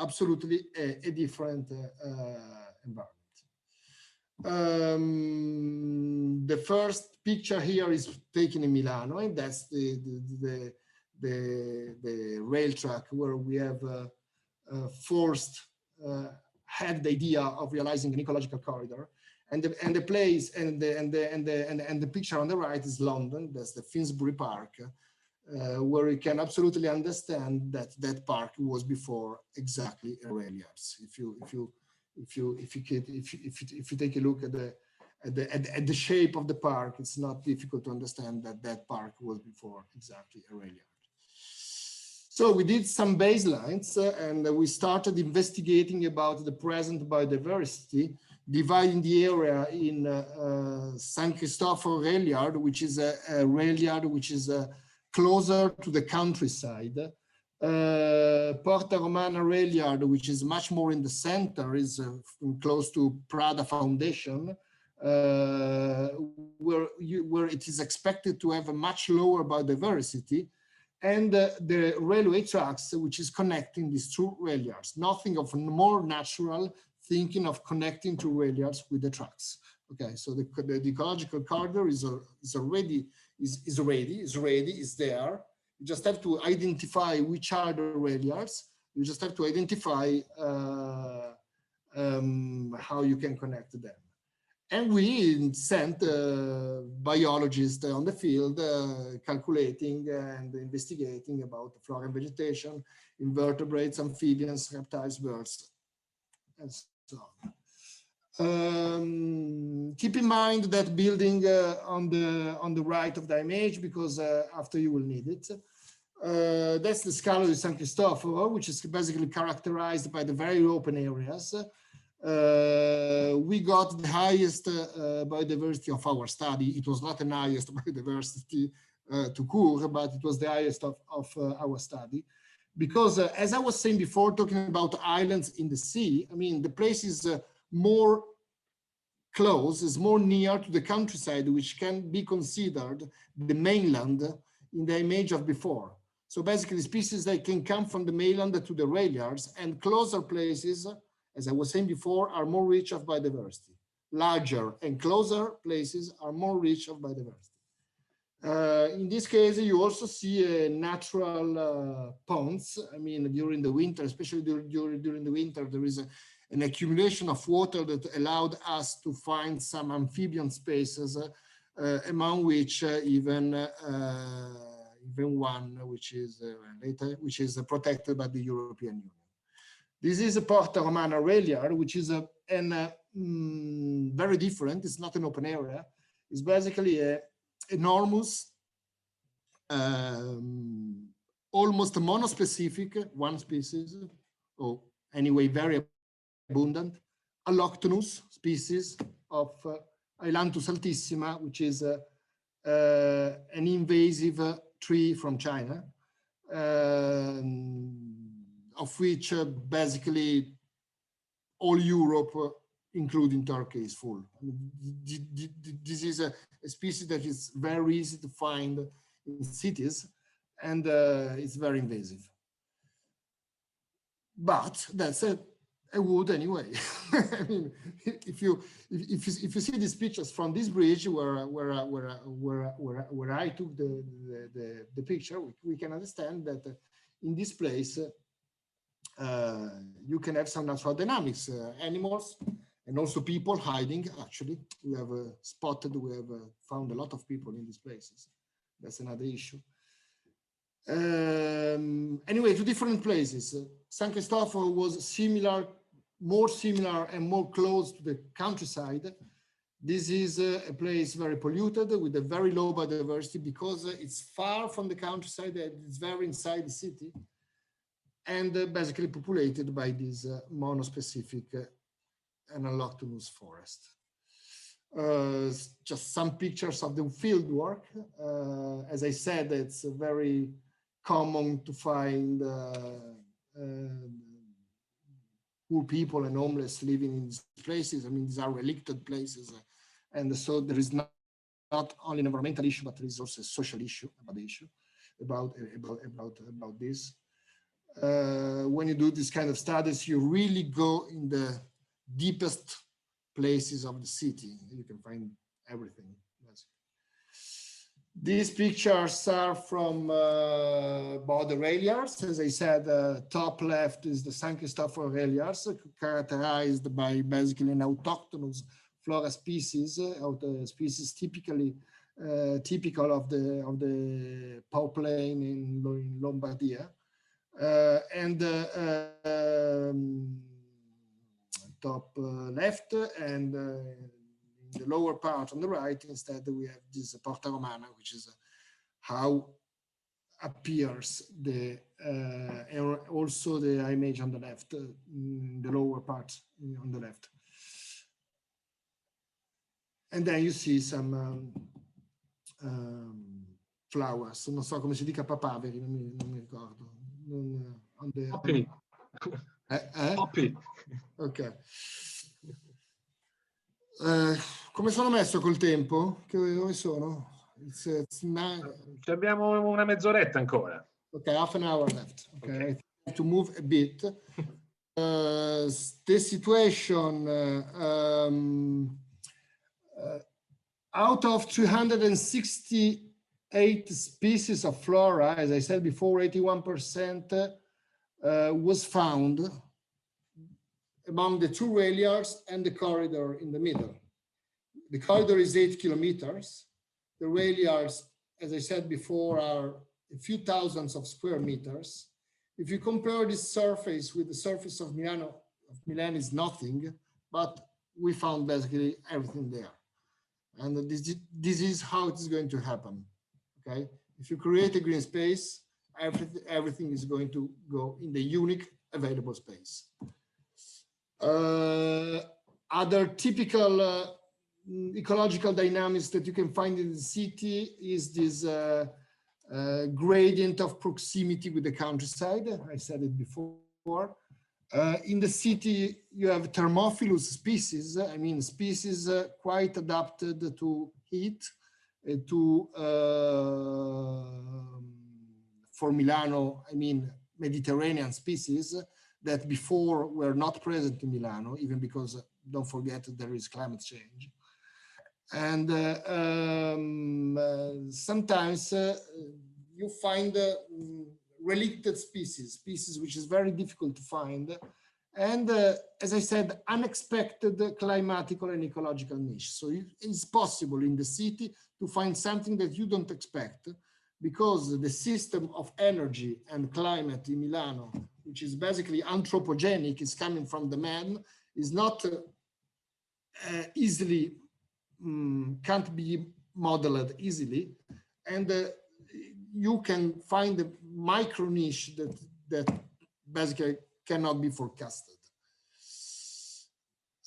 absolutely a different environment. The first picture here is taken in Milano, and that's the rail track where we have had the idea of realizing an ecological corridor. And the place and the picture on the right is London. That's the Finsbury Park, where you can absolutely understand that that park was before exactly a rail yards. If you take a look at the shape of the park, it's not difficult to understand that that park was before exactly a rail yard. So we did some baselines and we started investigating about the present biodiversity, dividing the area in San Cristoforo rail yard, which is a rail yard which is closer to the countryside, Porta Romana rail yard, which is much more in the center, is close to Prada Foundation, where it is expected to have a much lower biodiversity, and the railway tracks, which is connecting these two rail yards. Nothing of more natural thinking of connecting two rail yards with the tracks. Okay, so the ecological corridor is ready. You just have to identify which are the rail yards. You just have to identify how you can connect them. And we sent biologists on the field calculating and investigating about the flora and vegetation, invertebrates, amphibians, reptiles, birds, and so on. Keep in mind that building on the right of the image, because after you will need it. That's the Scalo di San Cristoforo, which is basically characterized by the very open areas. We got the highest biodiversity of our study. It was not the highest biodiversity to Cour, but it was the highest of our study. Because as I was saying before, talking about islands in the sea, I mean, the place is more close, is more near to the countryside, which can be considered the mainland in the image of before. So basically species that can come from the mainland to the rail yards, and closer places, as I was saying before, are more rich of biodiversity. Larger and closer places are more rich of biodiversity. In this case, you also see natural ponds. I mean, during the winter, especially during the winter, there is an accumulation of water that allowed us to find some amphibian spaces, among which even one which is protected by the European Union. This is a Porta Romana rail yard, which is very different. It's not an open area. It's basically an enormous, almost a monospecific, one species, or anyway very abundant, alloctonous species of Ailanthus altissima, which is an invasive tree from China, of which basically all Europe, including Turkey, is full. I mean, this is a species that is very easy to find in cities, and it's very invasive. But that's a wood anyway. I mean, if you see these pictures from this bridge where I took the picture, we can understand that in this place you can have some natural dynamics, animals and also people hiding. Actually, we have found a lot of people in these places. That's another issue. Anyway, to different places. San Cristoforo was similar, more similar and more close to the countryside. This is a place very polluted with a very low biodiversity because it's far from the countryside and it's very inside the city, and basically populated by this monospecific and alloctonous forest. Just some pictures of the field work. As I said, it's very common to find poor people and homeless living in these places. I mean, these are relicted places. And so there is not only an environmental issue, but there is also a social issue about the issue, about this. When you do this kind of studies, you really go in the deepest places of the city. You can find everything. These pictures are from about the rail yards. As I said, top left is the San Cristoforo rail yards, characterized by basically an autochthonous flora species, species typical of the Pau Plain in Lombardia, and top left, and in the lower part on the right, instead we have this Porta Romana, which is how appears the also the image on the left, in the lower part on the left. And then you see some flowers, non so come si dica papaveri, non mi ricordo. Copy. Copy. Ok. Come sono messo col tempo? Dove sono? Abbiamo una mezz'oretta ancora. Okay, half an hour left. Okay, Okay. I have to move a bit. The situation out of 368 species of flora, as I said before, 81% was found among the two railyards and the corridor in the middle. The corridor is 8 kilometers. The railyards, as I said before, are a few thousands of square meters. If you compare this surface with the surface of Milan is nothing, but we found basically everything there. And this is how it's going to happen, okay? If you create a green space, everything is going to go in the unique available space. Other typical ecological dynamics that you can find in the city is this gradient of proximity with the countryside. I said it before. In the city, you have thermophilous species. I mean, species quite adapted to heat, for Milano, I mean, Mediterranean species that before were not present in Milano, even because, don't forget, there is climate change. And sometimes you find relicted species which is very difficult to find. And as I said, unexpected climatical and ecological niche. So it's possible in the city to find something that you don't expect, because the system of energy and climate in Milano, which is basically anthropogenic, is coming from the man, is not easily, can't be modeled easily. And you can find a micro niche that basically cannot be forecasted.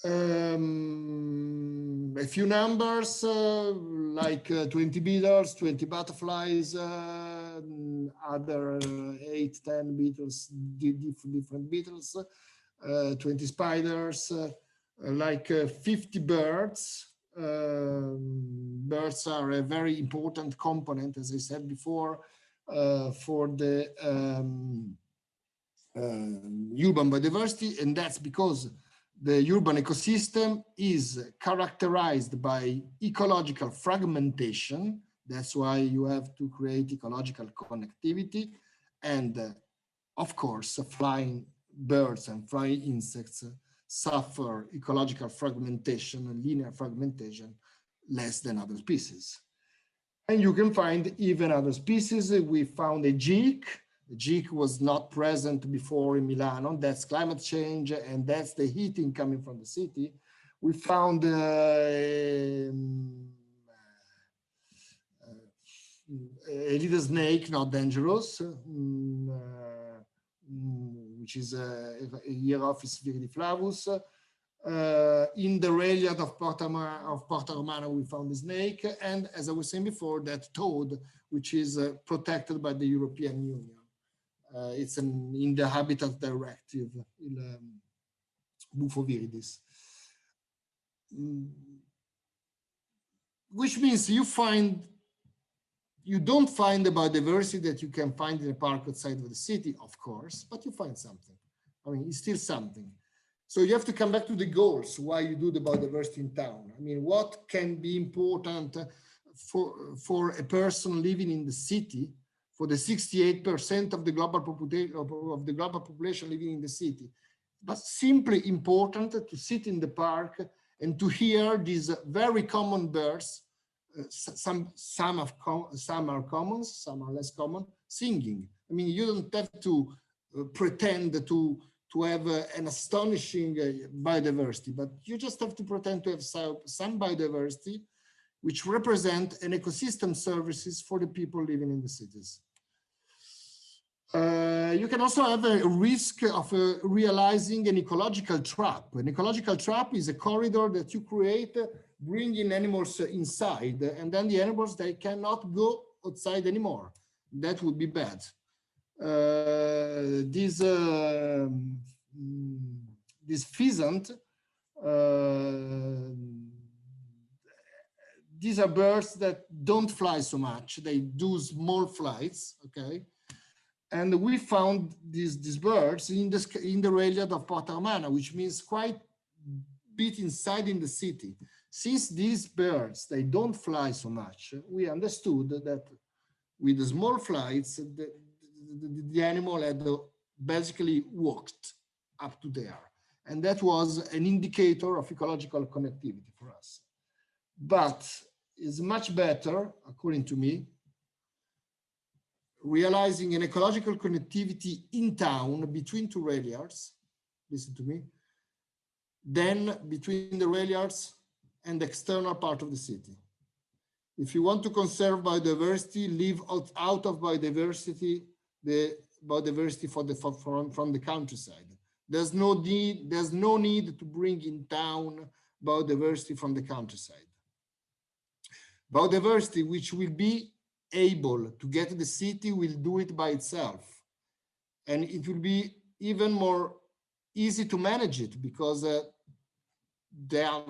A few numbers like 20 beetles, 20 butterflies, other 8, 10 beetles, different beetles, 20 spiders, like 50 birds. Birds are a very important component, as I said before, for the urban biodiversity, and that's because the urban ecosystem is characterized by ecological fragmentation. That's why you have to create ecological connectivity. And of course, flying birds and flying insects suffer ecological fragmentation and linear fragmentation less than other species. And you can find even other species. We found a geek. The geek was not present before in Milano. That's climate change, and that's the heating coming from the city. We found a little snake, not dangerous, which is Hierophis viridiflavus. In the railyard of Porta Romana, we found the snake, and as I was saying before, that toad, which is protected by the European Union. It's in the Habitat Directive, Bufo viridis. Which means you don't find the biodiversity that you can find in a park outside of the city, of course, but you find something. I mean, it's still something. So you have to come back to the goals, why you do the biodiversity in town. I mean, what can be important for a person living in the city, for the 68% of the global population living in the city, but simply important to sit in the park and to hear these very common birds. Some are common, some are less common, singing. I mean, you don't have to pretend to have an astonishing biodiversity, but you just have to pretend to have some biodiversity which represent an ecosystem services for the people living in the cities. You can also have a risk of realizing an ecological trap. An ecological trap is a corridor that you create, bringing animals inside, and then the animals, they cannot go outside anymore. That would be bad. this pheasant, these are birds that don't fly so much. They do small flights, okay? And we found these birds in the railroad of Porta Romana, which means quite bit inside in the city. Since these birds, they don't fly so much, we understood that with the small flights, the animal had basically walked up to there. And that was an indicator of ecological connectivity for us. But it's much better, according to me, realizing an ecological connectivity in town between two rail yards, listen to me, than between the rail yards and the external part of the city. If you want to conserve biodiversity, leave out of biodiversity the biodiversity from the countryside. There's no need to bring in town biodiversity from the countryside. Biodiversity, which will be able to get to the city, will do it by itself. And it will be even more easy to manage it because they are,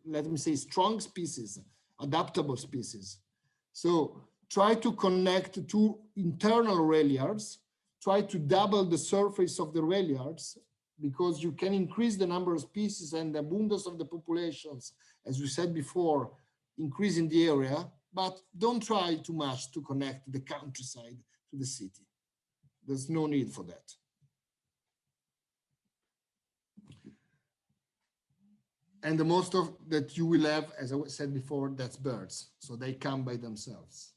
let me say, strong species, adaptable species. So try to connect two internal rail yards, try to double the surface of the rail yards, because you can increase the number of species and the abundance of the populations, as we said before, increase in the area, but don't try too much to connect the countryside to the city. There's no need for that. And the most of that you will have, as I said before, that's birds. So they come by themselves.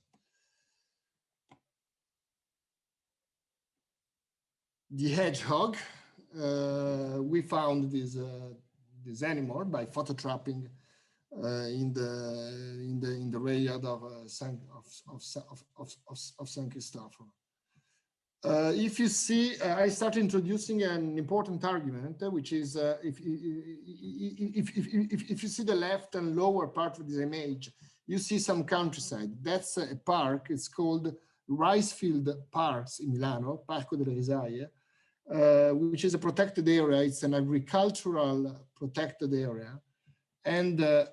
The hedgehog, we found this animal by photo trapping in the railroad of San Cristoforo. If you see, I start introducing an important argument, which is if you see the left and lower part of this image, you see some countryside. That's a park. It's called Ricefield Parks in Milano, Parco delle Risaie, which is a protected area. It's an agricultural protected area. And the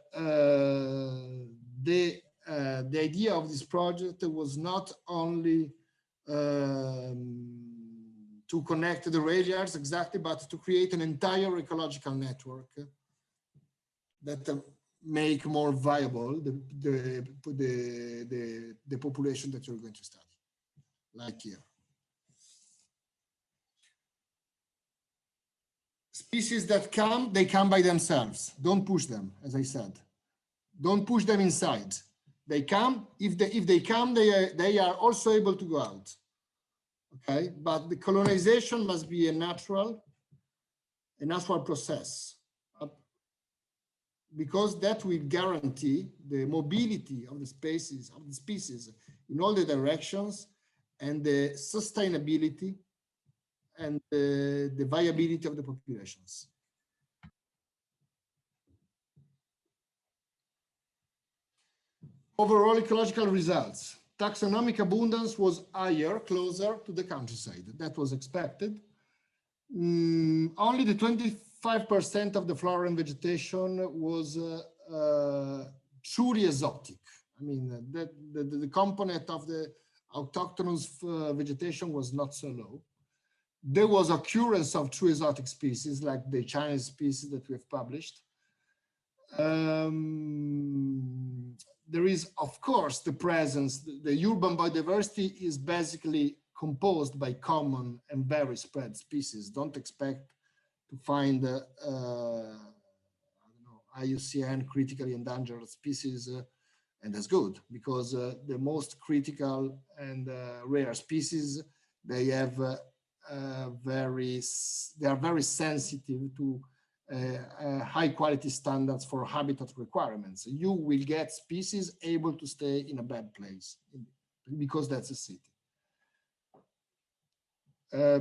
idea of this project was not only to connect the rail yards exactly, but to create an entire ecological network that make more viable the population that you're going to study, like here. Species that come, they come by themselves. Don't push them, as I said. Don't push them inside. They come. If they come, they are also able to go out. Okay, but the colonization must be a natural process, because that will guarantee the mobility of the species in all the directions, and the sustainability and the viability of the populations. Overall ecological results. Taxonomic abundance was higher, closer to the countryside. That was expected. Only the 25% of the flora and vegetation was truly exotic. I mean, the component of the autochthonous vegetation was not so low. There was occurrence of true exotic species, like the Chinese species that we have published. There is, of course, the presence, the urban biodiversity is basically composed by common and very spread species. Don't expect to find, I don't know, IUCN critically endangered species, and that's good, because the most critical and rare species, they are very sensitive to high quality standards for habitat requirements. You will get species able to stay in a bad place because that's a city.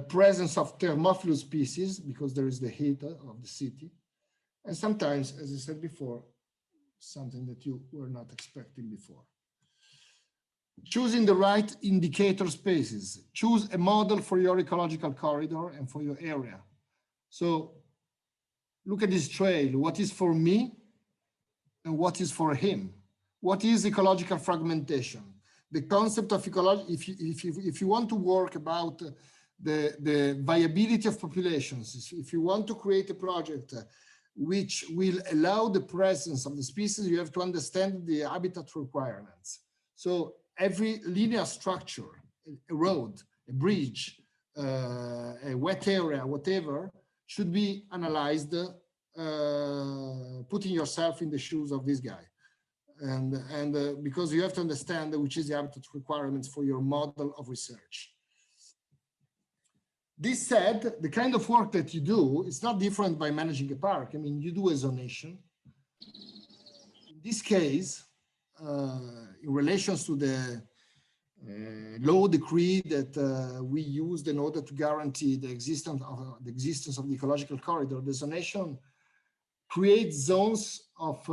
Presence of thermophilous species, because there is the heat of the city. And sometimes, as I said before, something that you were not expecting before. Choosing the right indicator spaces. Choose a model for your ecological corridor and for your area. So look at this trail. What is for me and what is for him? What is ecological fragmentation? The concept of ecology, if you want to work about the viability of populations, if you want to create a project which will allow the presence of the species, you have to understand the habitat requirements. So every linear structure, a road, a bridge, a wet area, whatever, should be analyzed, putting yourself in the shoes of this guy. And because you have to understand which is the habitat requirements for your model of research. This said, the kind of work that you do is not different by managing a park. I mean, you do a zonation. In this case, in relation to the law decree that we used in order to guarantee the existence of the ecological corridor, the zonation creates zones of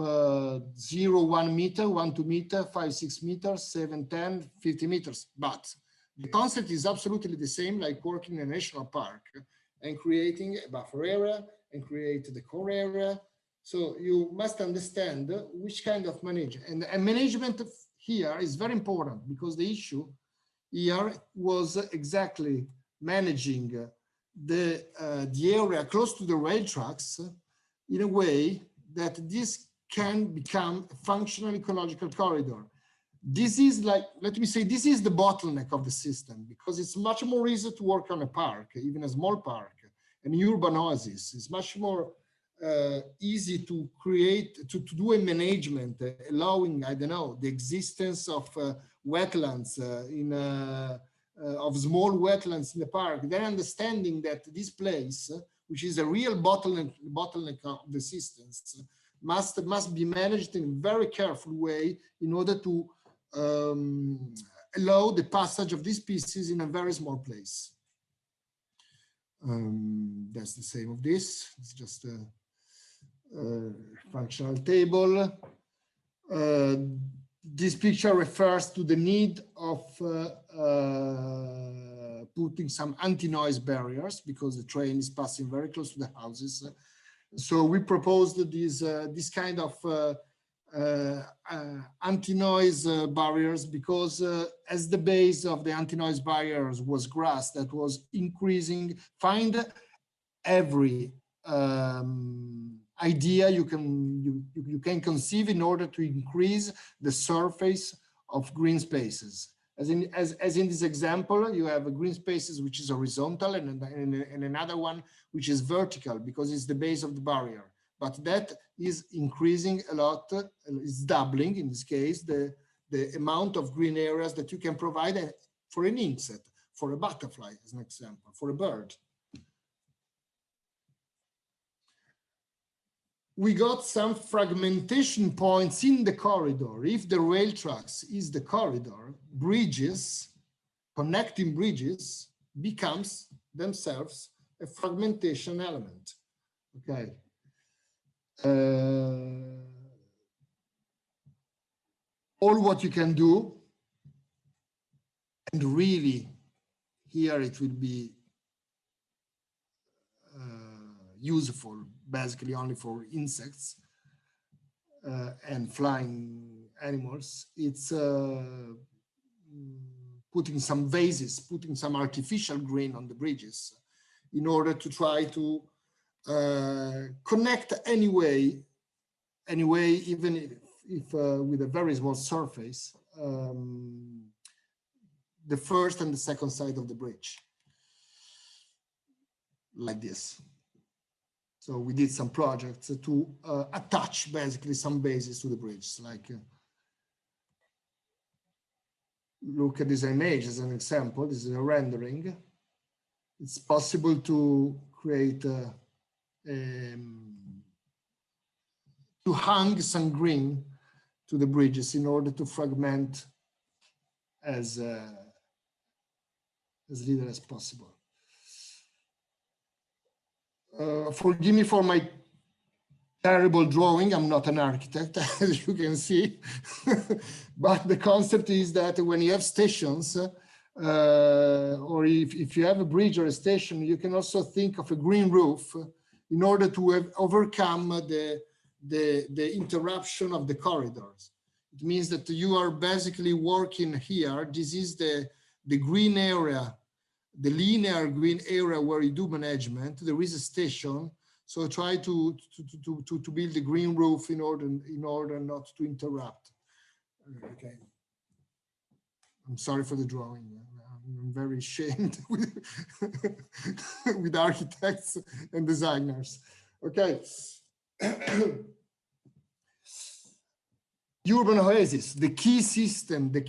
0, 1 meter, 1, 2 meter, 5, 6 meters, 7, 10, 50 meters. But the concept is absolutely the same, like working in a national park and creating a buffer area and create the core area. So you must understand which kind of management. And management here is very important because the issue here was exactly managing the area close to the rail tracks in a way that this can become a functional ecological corridor. This is like, let me say, this is the bottleneck of the system because it's much more easy to work on a park, even a small park, an urban oasis. It's much more easy to create, to do a management, allowing, I don't know, the existence of wetlands, of small wetlands in the park, then understanding that this place, which is a real bottleneck of the systems, must be managed in a very careful way in order to allow the passage of these species in a very small place. That's the same of this. It's just a functional table. This picture refers to the need of putting some anti-noise barriers because the train is passing very close to the houses. So we proposed this kind of anti-noise barriers because as the base of the anti-noise barriers was grass that was increasing, find every idea you can conceive in order to increase the surface of green spaces. As in this example, you have a green spaces which is horizontal and another one which is vertical because it's the base of the barrier. But that is increasing a lot, it's doubling in this case, the amount of green areas that you can provide for an insect, for a butterfly as an example, for a bird. We got some fragmentation points in the corridor. If the rail tracks is the corridor, bridges, connecting bridges becomes themselves a fragmentation element. Okay. All what you can do, and really here it will be useful basically only for insects and flying animals. It's putting some vases, putting some artificial green on the bridges in order to try to connect anyway, even if with a very small surface, the first and the second side of the bridge, like this. So we did some projects to attach basically some bases to the bridge. Like, look at this image as an example. This is a rendering. It's possible to create, to hang some green to the bridges in order to fragment as little as possible. Forgive me for my terrible drawing. I'm not an architect, as you can see. But the concept is that when you have stations, or if you have a bridge or a station, you can also think of a green roof in order to overcome the interruption of the corridors. It means that you are basically working here. This is the green area, the linear green area where you do management. There is a station, so try to build a green roof in order not to interrupt. Okay. I'm sorry for the drawing. I'm very ashamed with architects and designers. Okay. Urban oasis, the key system, the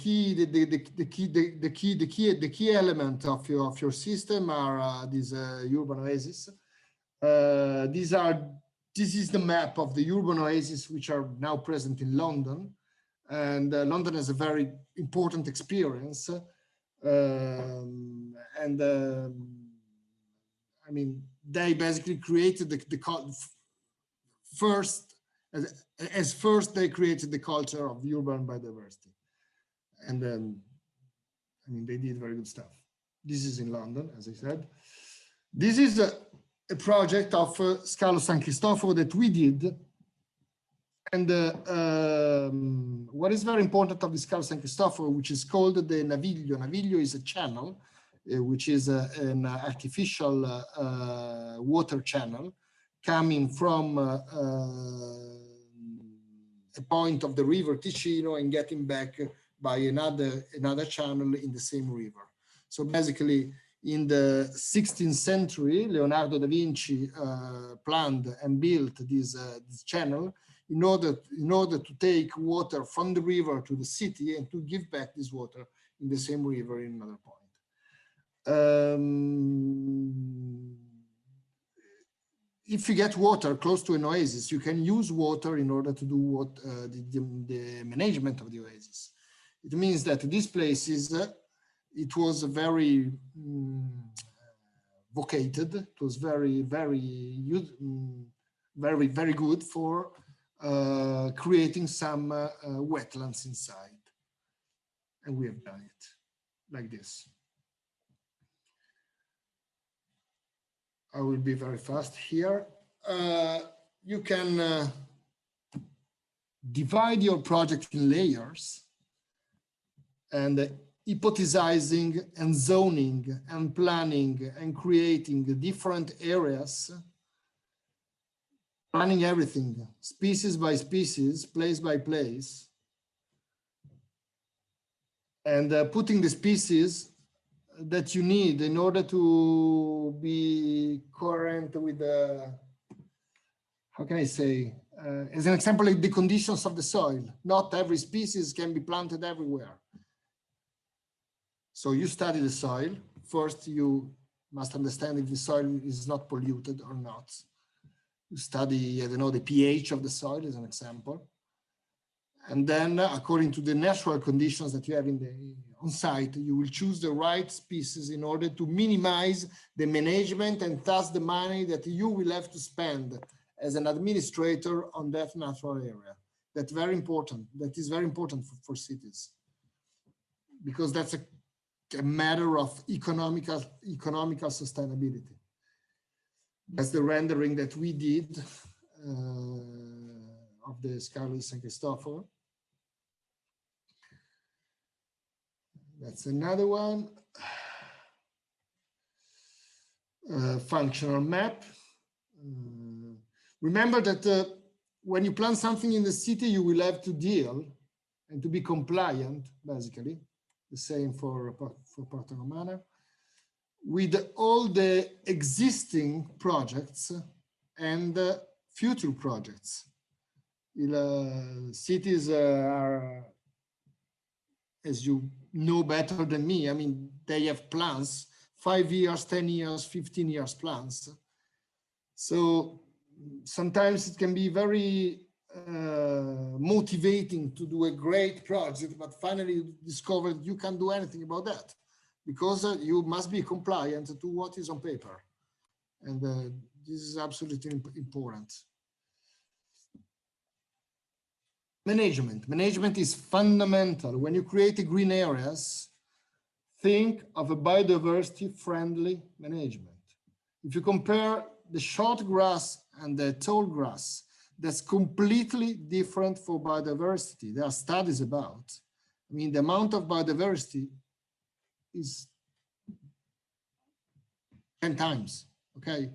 key element of your system are these urban oases. This is the map of the urban oases which are now present in London, and London has a very important experience. I mean, they basically created the first. As first, they created the culture of urban biodiversity, and I mean, they did very good stuff. This is in London, as I said. This is a project of Scalo San Cristoforo that we did, and what is very important of the Scalo San Cristoforo, which is called the Naviglio. Naviglio is a channel, which is an artificial water channel coming from a point of the river Ticino and getting back by another channel in the same river. So basically, in the 16th century, Leonardo da Vinci planned and built this channel in order to take water from the river to the city and to give back this water in the same river in another point. If you get water close to an oasis, you can use water in order to do what the management of the oasis. It means that these places, it was very vocated. It was very good for creating some wetlands inside, and we have done it like this. I will be very fast here. You can divide your project in layers, and hypothesizing and zoning and planning and creating different areas, planning everything, species by species, place by place, and putting the species that you need in order to be coherent with the, how can I say, as an example, like the conditions of the soil. Not every species can be planted everywhere. So you study the soil. First, you must understand if the soil is not polluted or not. You study, I don't know, the pH of the soil as an example. And then according to the natural conditions that you have on site, you will choose the right species in order to minimize the management and thus the money that you will have to spend as an administrator on that natural area. That's very important. That is very important for cities, because that's a matter of economical sustainability. That's the rendering that we did of the Scalo San Cristoforo. That's another one. Functional map. Remember that when you plan something in the city, you will have to deal and to be compliant, basically. The same for Porto Romano, with all the existing projects and future projects. Cities are, as you know better than me, I mean, they have plans, 5 years, 10 years, 15 years plans. So sometimes it can be very motivating to do a great project, but finally you discover you can't do anything about that, because you must be compliant to what is on paper. And this is absolutely important. Management is fundamental. When you create green areas, think of a biodiversity friendly management. If you compare the short grass and the tall grass, that's completely different for biodiversity. There are studies about. I mean, the amount of biodiversity is 10 times, okay?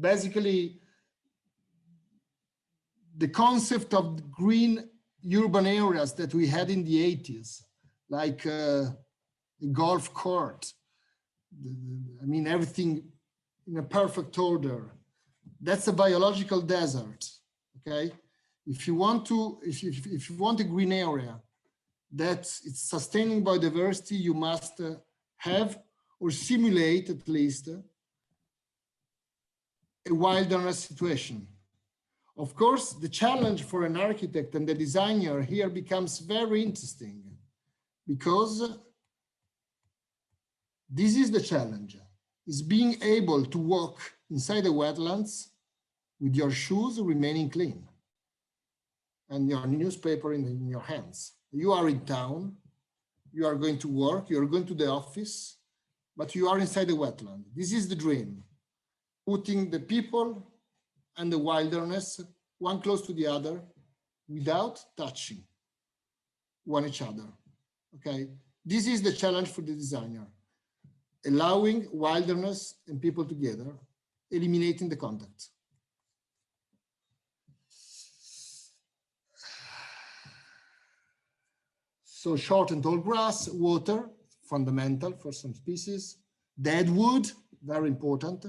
Basically, the concept of green urban areas that we had in the 80s, like a golf court, I mean, everything in a perfect order. That's a biological desert, okay? If you want to, if you want a green area that's it's sustaining biodiversity, you must have or simulate at least a wilderness situation. Of course, the challenge for an architect and the designer here becomes very interesting, because this is the challenge, is being able to walk inside the wetlands with your shoes remaining clean and your newspaper in your hands. You are in town, you are going to work, you are going to the office, but you are inside the wetland. This is the dream, putting the people and the wilderness one close to the other without touching each other, okay? This is the challenge for the designer, allowing wilderness and people together, eliminating the contact. So short and tall grass, water, fundamental for some species. Dead wood, very important,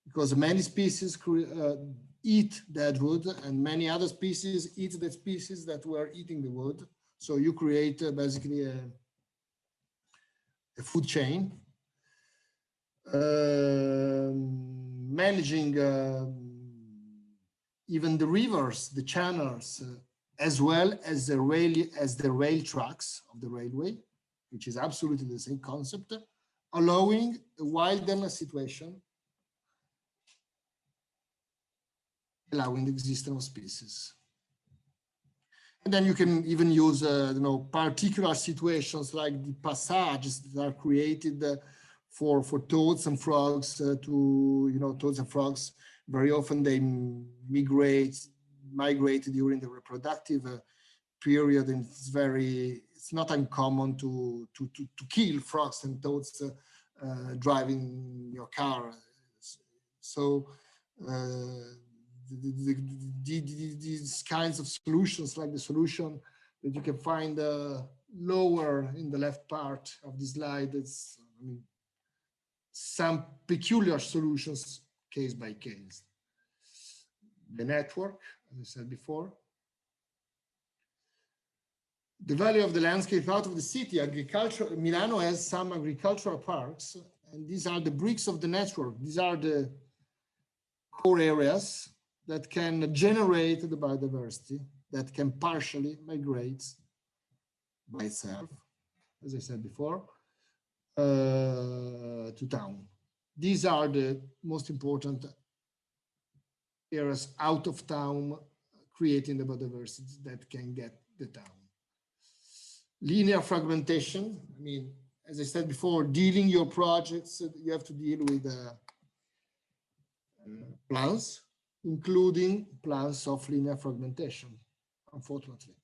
because many species eat dead wood and many other species eat the species that were eating the wood. So you create basically a food chain. Managing even the rivers, the channels, as well as the rail tracks of the railway, which is absolutely the same concept, allowing a wilderness situation, allowing the existence of species. And then you can even use, particular situations like the passages that are created for toads and frogs toads and frogs. Very often they migrate during the reproductive period, and it's not uncommon to kill frogs and toads driving your car. So these kinds of solutions, like the solution that you can find lower in the left part of the slide, it's some peculiar solutions case by case. The network, as I said before. The value of the landscape out of the city, agriculture. Milano has some agricultural parks, and these are the bricks of the network. These are the core areas that can generate the biodiversity, that can partially migrate by itself, as I said before, to town. These are the most important areas out of town, creating the biodiversity that can get the town. Linear fragmentation. I mean, as I said before, dealing your projects, you have to deal with plans, including plans of linear fragmentation, unfortunately.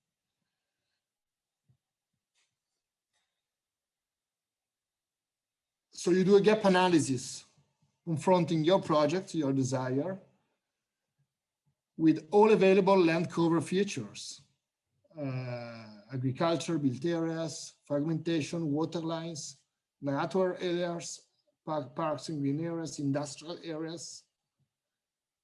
So you do a gap analysis, confronting your project, your desire, with all available land cover features, agriculture, built areas, fragmentation, water lines, natural areas, parks and green areas, industrial areas,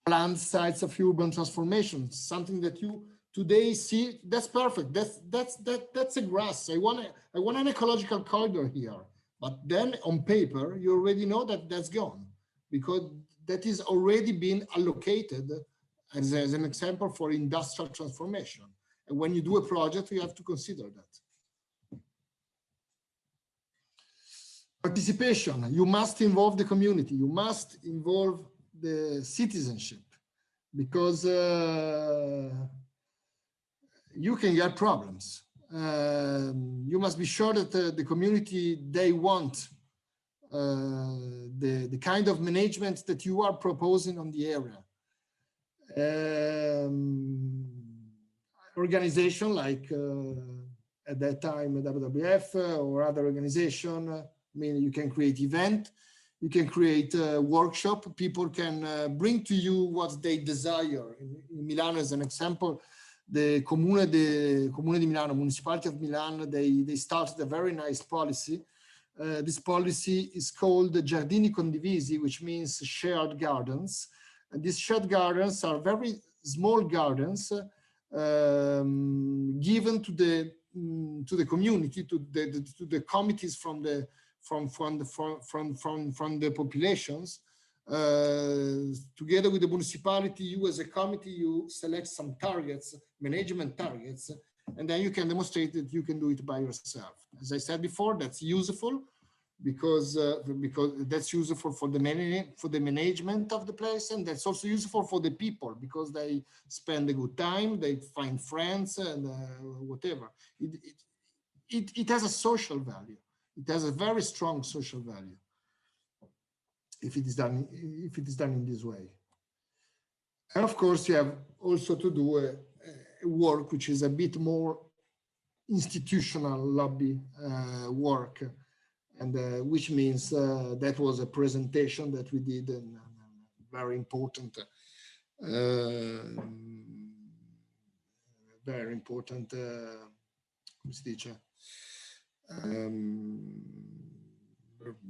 planned sites of urban transformation, something that you today see. That's perfect. That's a grass. I want an ecological corridor here. But then on paper, you already know that that's gone, because that is already been allocated as an example for industrial transformation. And when you do a project, you have to consider that. Participation, you must involve the community, you must involve the citizenship, because you can get problems. You must be sure that the community, they want the kind of management that you are proposing on the area. Organization like at that time WWF or other organization, I mean, you can create event, you can create a workshop, people can bring to you what they desire. In Milan, as an example, the Comune di Milano, Municipality of Milan, they started a very nice policy. This policy is called Giardini Condivisi, which means shared gardens. And these shared gardens are very small gardens given to the community, to the committees from the populations. Together with the municipality, you as a committee, you select some targets, management targets, and then you can demonstrate that you can do it by yourself. As I said before, that's useful because that's useful for the management of the place, and that's also useful for the people because they spend a good time, they find friends and whatever. It has a social value. It has a very strong social value if it is done in this way. And of course, you have also to do a work which is a bit more institutional lobby work, and which means that was a presentation that we did, and very important,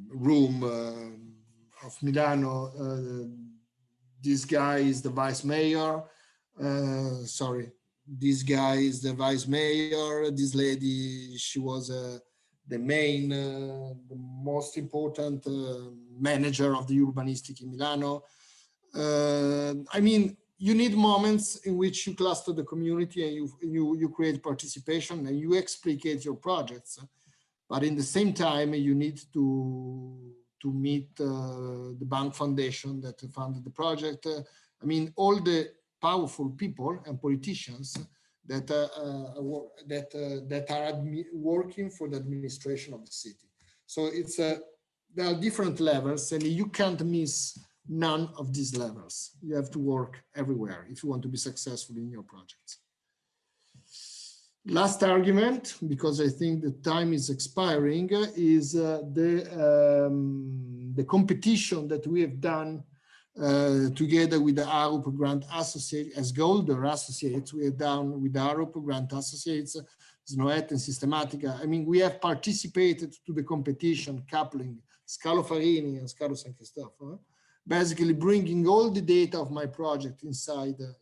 room of Milano. This guy is the vice mayor. Sorry, this guy is the vice mayor. This lady, she was the most important manager of the urbanistic in Milano. I mean, you need moments in which you cluster the community and you create participation and you explicate your projects. But in the same time, you need to meet the bank foundation that funded the project. I mean, all the powerful people and politicians that are working for the administration of the city. So it's there are different levels, and you can't miss none of these levels. You have to work everywhere if you want to be successful in your projects. Last argument, because I think the time is expiring, is the competition that we have done together with the ARUP Grant Associate as GOLDER Associates. We are done with the ARUP Grant Associates, SNOET and Systematica. I mean, we have participated to the competition coupling Scalo Farini and Scalo San Cristoforo, basically bringing all the data of my project inside the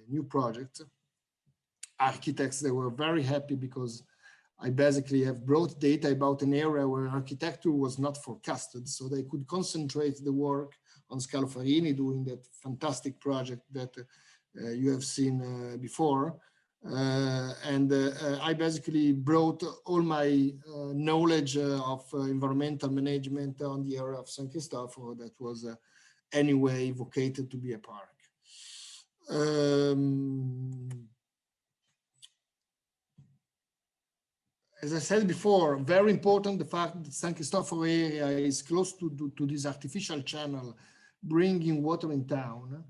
new project. Architects, they were very happy because I basically have brought data about an area where architecture was not forecasted, so they could concentrate the work on Scalo Farini doing that fantastic project that you have seen before. I basically brought all my knowledge of environmental management on the area of San Cristoforo that was anyway vocated to be a park. As I said before, very important the fact that San Cristoforo area is close to this artificial channel bringing water in town.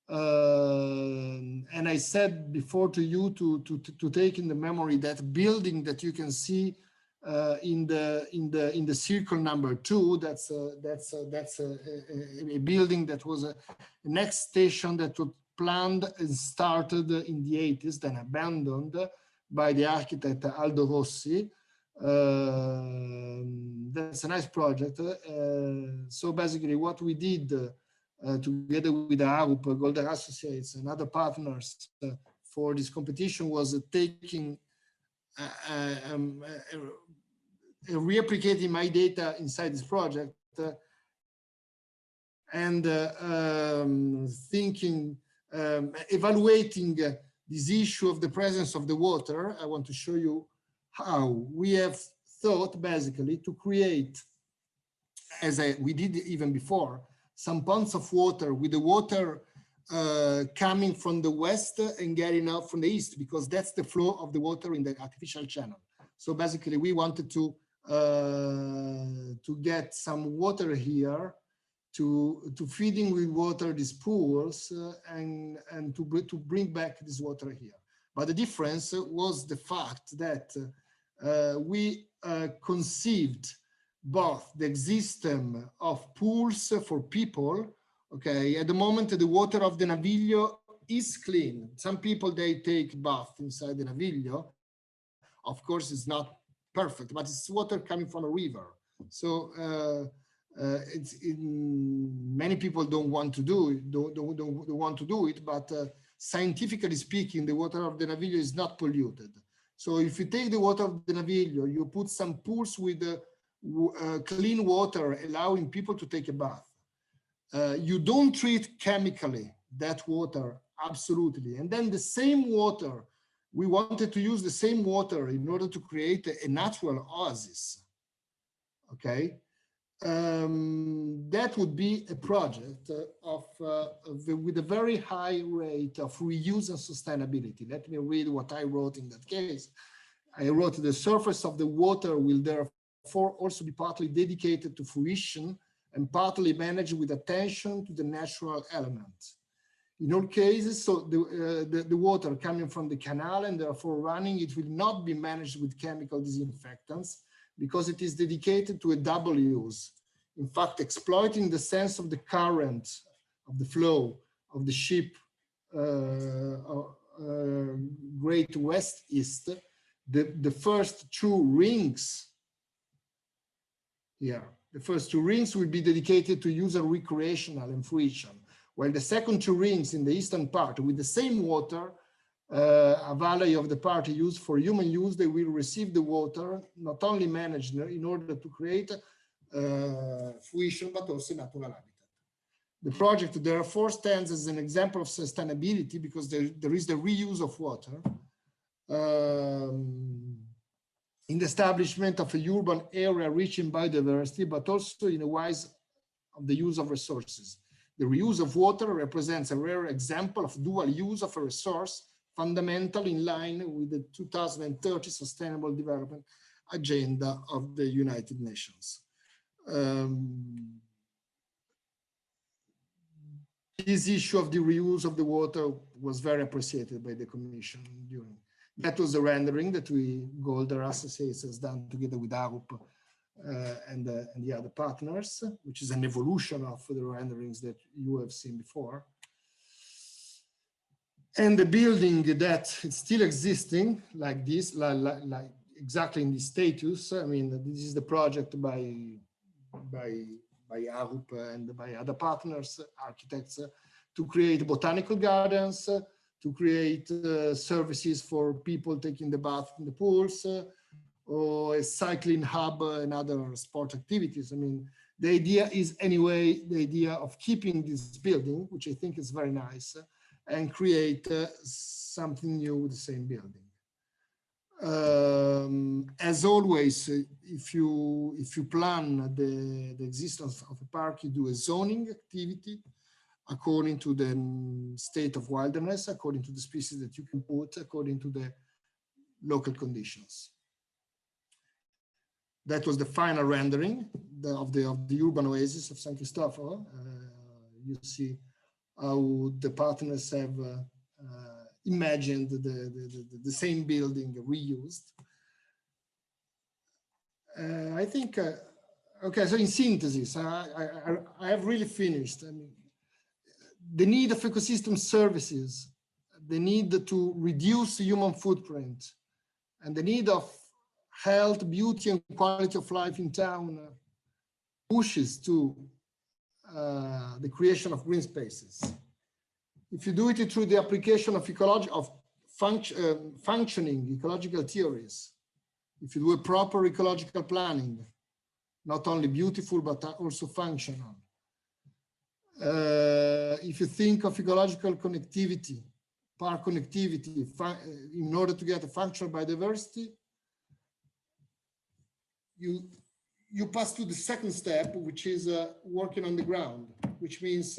And I said before to you to take in the memory that building that you can see in the circle number 2. That's a building that was a next station that was planned and started in the 80s, then abandoned by the architect Aldo Rossi. That's a nice project. So basically, what we did together with the ARUP, GOLDER Associates, and other partners for this competition was taking replicating my data inside this project and thinking, evaluating this issue of the presence of the water. I want to show you how we have thought basically to create, as we did even before, some ponds of water with the water coming from the west and getting out from the east, because that's the flow of the water in the artificial channel. So basically we wanted to get some water here to feeding with water these pools and to bring back this water here. But the difference was the fact that we conceived both the existence of pools for people. Okay, at the moment the water of the Naviglio is clean. Some people, they take bath inside the Naviglio. Of course, it's not perfect, but it's water coming from a river. So many people don't want to do it, don't want to do it, but scientifically speaking, the water of the Naviglio is not polluted. So if you take the water of the Naviglio, you put some pools with clean water, allowing people to take a bath. You don't treat chemically that water, absolutely. And then the same water, we wanted to use the same water in order to create a natural oasis. Okay, that would be a project with a very high rate of reuse and sustainability. Let me read what I wrote in that case. I wrote, the surface of the water will therefore also be partly dedicated to fruition and partly managed with attention to the natural elements. In all cases, so the water coming from the canal and therefore running, it will not be managed with chemical disinfectants because it is dedicated to a double use. In fact, exploiting the sense of the current, of the flow of the ship great west-east, the first two rings here, the first two rings will be dedicated to user recreational and fruition, while the second two rings in the eastern part with the same water, a valley of the part used for human use, they will receive the water, not only managed in order to create fruition, but also natural habitat. The project therefore stands as an example of sustainability because there is the reuse of water in the establishment of a urban area rich in biodiversity, but also in a wise of the use of resources. The reuse of water represents a rare example of dual use of a resource, fundamental in line with the 2030 Sustainable Development Agenda of the United Nations. This issue of the reuse of the water was very appreciated by the Commission during. That was the rendering that GOLDER Associates has done together with ARUP and the other partners, which is an evolution of the renderings that you have seen before. And the building that is still existing like this, like exactly in this status. I mean, this is the project by ARUP and by other partners, architects, to create botanical gardens, to create services for people taking the bath in the pools, or a cycling hub and other sport activities. I mean, the idea is anyway, the idea of keeping this building, which I think is very nice, and create something new with the same building. As always, if you plan the existence of a park, you do a zoning activity according to the state of wilderness, according to the species that you can put, according to the local conditions. That was the final rendering of the urban oasis of San Cristoforo. You see how the partners have imagined the same building reused. I think, okay, so in synthesis, I have really finished. I mean, the need of ecosystem services, the need to reduce human footprint, and the need of health, beauty, and quality of life in town pushes to the creation of green spaces. If you do it through the application of functioning ecological theories, if you do a proper ecological planning, not only beautiful, but also functional. If you think of ecological connectivity, park connectivity, in order to get a functional biodiversity, you you pass to the second step, which is working on the ground, which means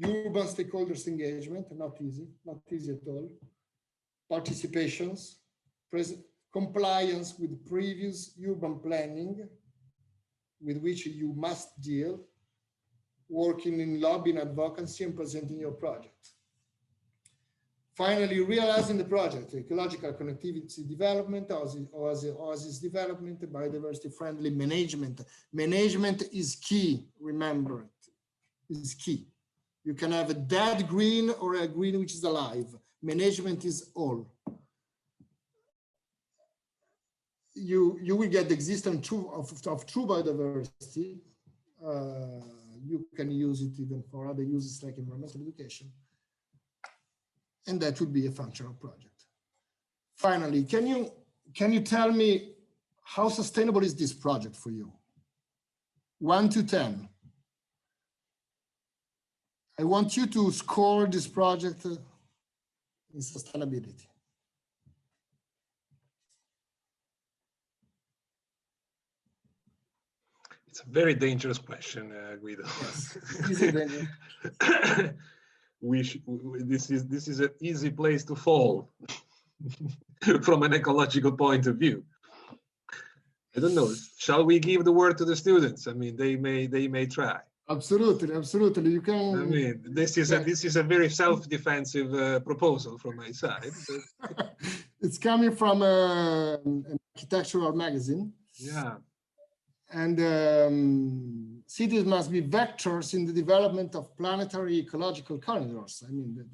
urban stakeholders engagement, not easy at all. Participations, compliance with previous urban planning with which you must deal, working in lobbying advocacy and presenting your project. Finally, realizing the project, ecological connectivity development, oasis development, biodiversity friendly management. Management is key, remember it, is key. You can have a dead green or a green which is alive. Management is all. You will get the existence of true biodiversity. You can use it even for other uses like environmental education. And that would be a functional project. Finally, can you tell me how sustainable is this project for you? 1 to 10. I want you to score this project in sustainability. It's a very dangerous question, Guido. Yes, it's dangerous. This is an easy place to fall from an ecological point of view. I don't know. Shall we give the word to the students? I mean, they may try. Absolutely. You can. I mean, this is a very self-defensive proposal from my side. But... It's coming from an architectural magazine. Yeah. And cities must be vectors in the development of planetary ecological corridors. I mean, it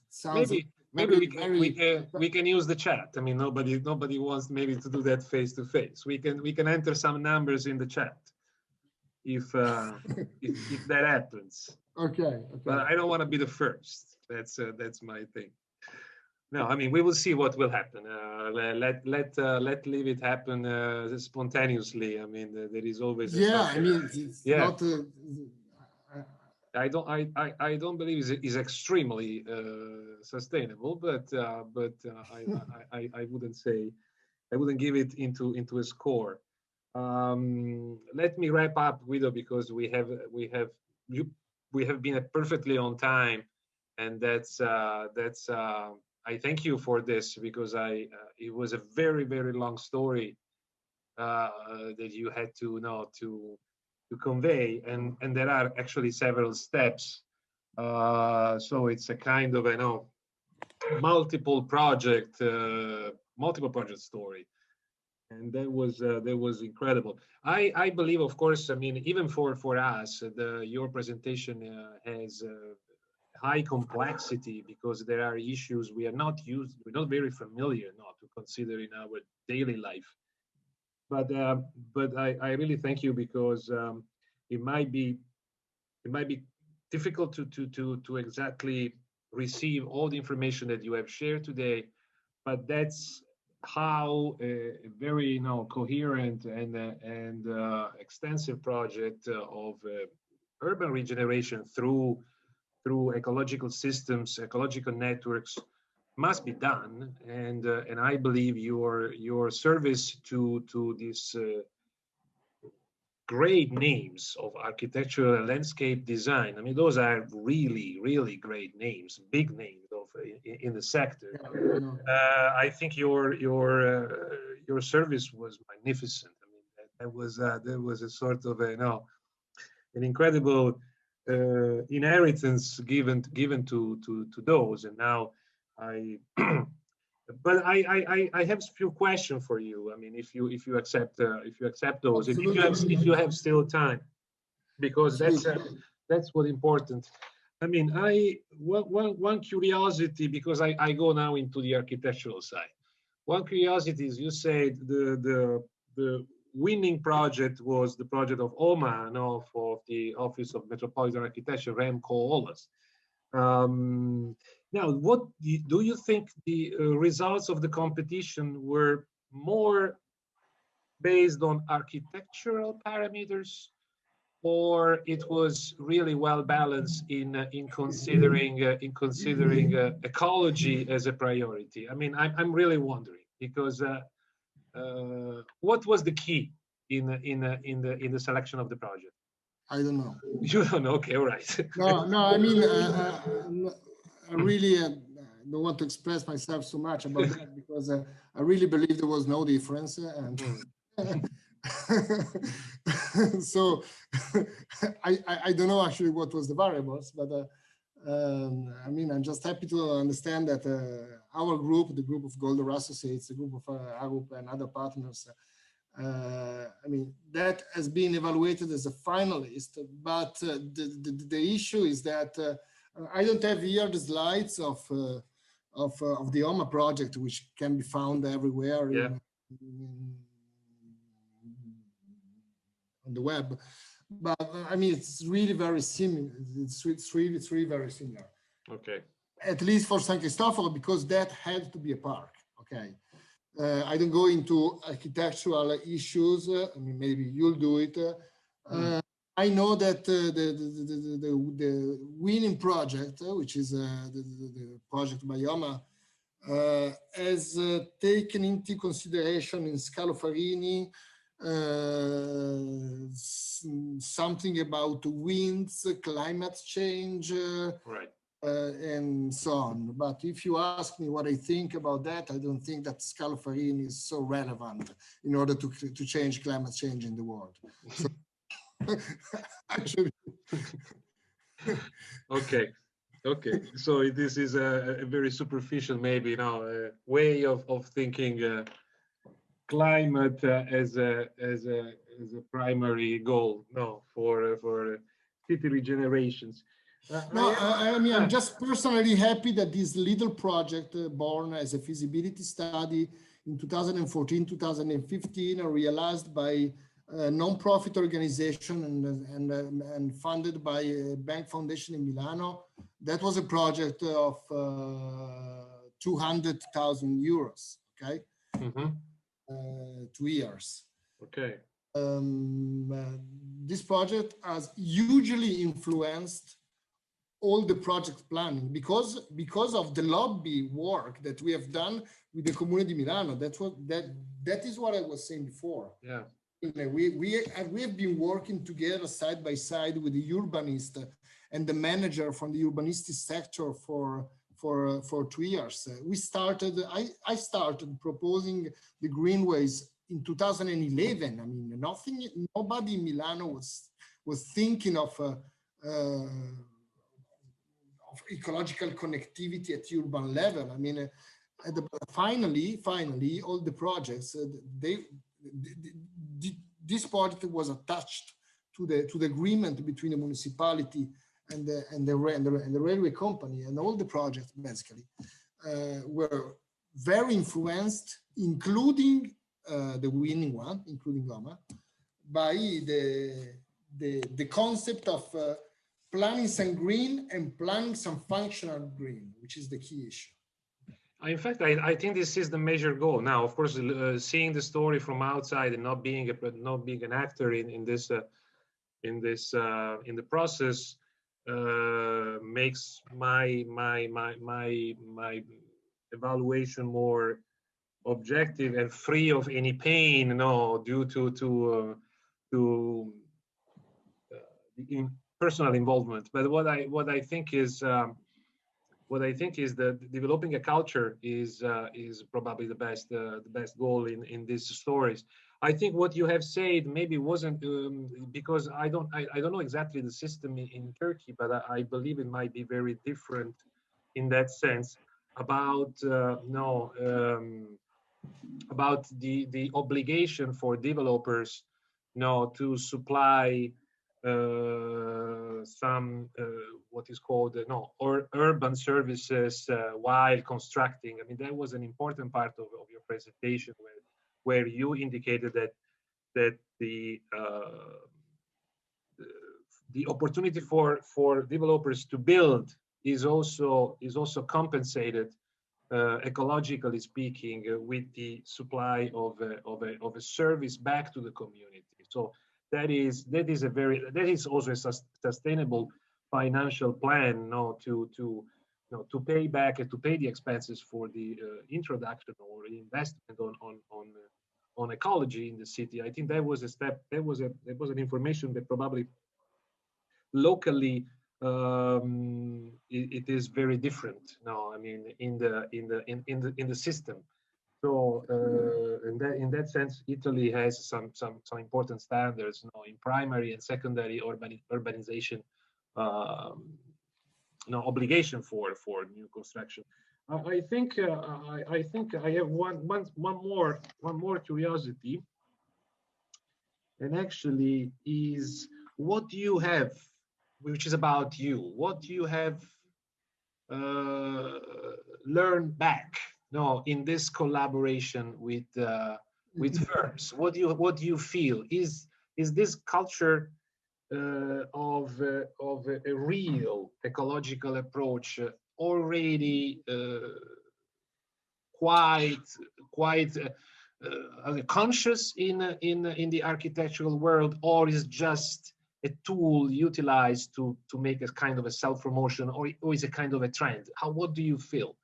sounds maybe we can use the chat. I mean, nobody wants maybe to do that face to face. We can enter some numbers in the chat if that happens. Okay. But I don't want to be the first. That's my thing. No, I mean, we will see what will happen. Let leave it happen spontaneously. I mean, there is always I mean, it's not. I don't believe it's extremely sustainable, but I wouldn't say, I wouldn't give it into a score. Let me wrap up, Guido, because we have been perfectly on time, and that's I thank you for this, because it was a very, very long story that you had to convey, and there are actually several steps. So it's a kind of multiple project story, and that was incredible. I believe, of course, I mean, even for us, your presentation has high complexity, because there are issues we're not very familiar to consider in our daily life. But I really thank you, because it might be difficult to exactly receive all the information that you have shared today, but that's how a very coherent and extensive project of urban regeneration through ecological systems, ecological networks must be done, and I believe your service to these great names of architectural and landscape design. I mean, those are really, really great names, big names in the sector. I think your service was magnificent. I mean, that was a sort of an incredible inheritance given to those. And now but I have a few questions for you. I mean, if you accept those, if you have still time, because that's what important. I mean, one curiosity, because I go now into the architectural side. One curiosity is, you said the winning project was the project of OMA, for the Office of Metropolitan Architecture, REMCO-OLAS. Now, what do you think the results of the competition were more based on architectural parameters, or it was really well balanced in considering ecology as a priority? I mean, I'm really wondering, because what was the key in the selection of the project? I don't know. You don't know? Okay, all right. No. I mean, I really don't want to express myself so much about that because I really believe there was no difference, and so I don't know actually what was the variables, but I mean, I'm just happy to understand that our group, the group of Golder Associates, the group of Arup and other partners, I mean, that has been evaluated as a finalist, but the issue is that I don't have here the slides of the OMA project, which can be found everywhere on the web. But I mean, it's really very similar. It's really very similar. Okay. At least for San Cristoforo, because that had to be a park. Okay. I don't go into architectural issues. I mean, maybe you'll do it. I know that the winning project, which is the project by OMA, has taken into consideration in Scalofarini something about winds, climate change, right. And so on. But if you ask me what I think about that, I don't think that Scalofarini is so relevant in order to change climate change in the world. So, actually. Okay. So this is a very superficial, maybe, way of thinking climate as a primary goal, for city regenerations. No, I mean, I'm just personally happy that this little project born as a feasibility study in 2014, 2015, realized by a non-profit organization and funded by a bank foundation in Milano. That was a project of 200,000 euros, okay? 2 years. Okay. This project has hugely influenced all the project planning because of the lobby work that we have done with the Comune di Milano. That is what I was saying before. Yeah. We have been working together side by side with the urbanist and the manager from the urbanistic sector for 2 years. I started proposing the greenways in 2011. I mean, nobody in Milano was thinking of ecological connectivity at urban level. I mean, finally, all the projects, this project was attached to the agreement between the municipality and the railway company, and all the projects basically were very influenced, including the winning one, including Goma, by the concept of planning some green and planning some functional green, which is the key issue. In fact, I think this is the major goal. Now, of course, seeing the story from outside and not being an actor in the process makes my evaluation more objective and free of any pain, due to personal involvement. But what I think is that developing a culture is probably the best goal in these stories. I think what you have said maybe wasn't because I don't know exactly the system in Turkey, but I believe it might be very different in that sense about about the obligation for developers to supply some what is called or urban services while constructing. I mean, that was an important part of your presentation where you indicated that the opportunity for developers to build is also compensated ecologically speaking with the supply of a service back to the community. So that is also a sustainable financial plan, to pay back and to pay the expenses for the introduction or investment on ecology in the city. I think that was a step. That was an information that probably locally it is very different now. I mean, in the system. So in that sense, Italy has some important standards, you know, in primary and secondary urbanization, obligation for new construction. I think I have one more curiosity, and actually is what do you have, which is about you. What do you have learned back, in this collaboration with firms? What do you feel? Is this culture of a real ecological approach already quite conscious in the architectural world, or is just a tool utilized to make a kind of a self-promotion, or is it kind of a trend? What do you feel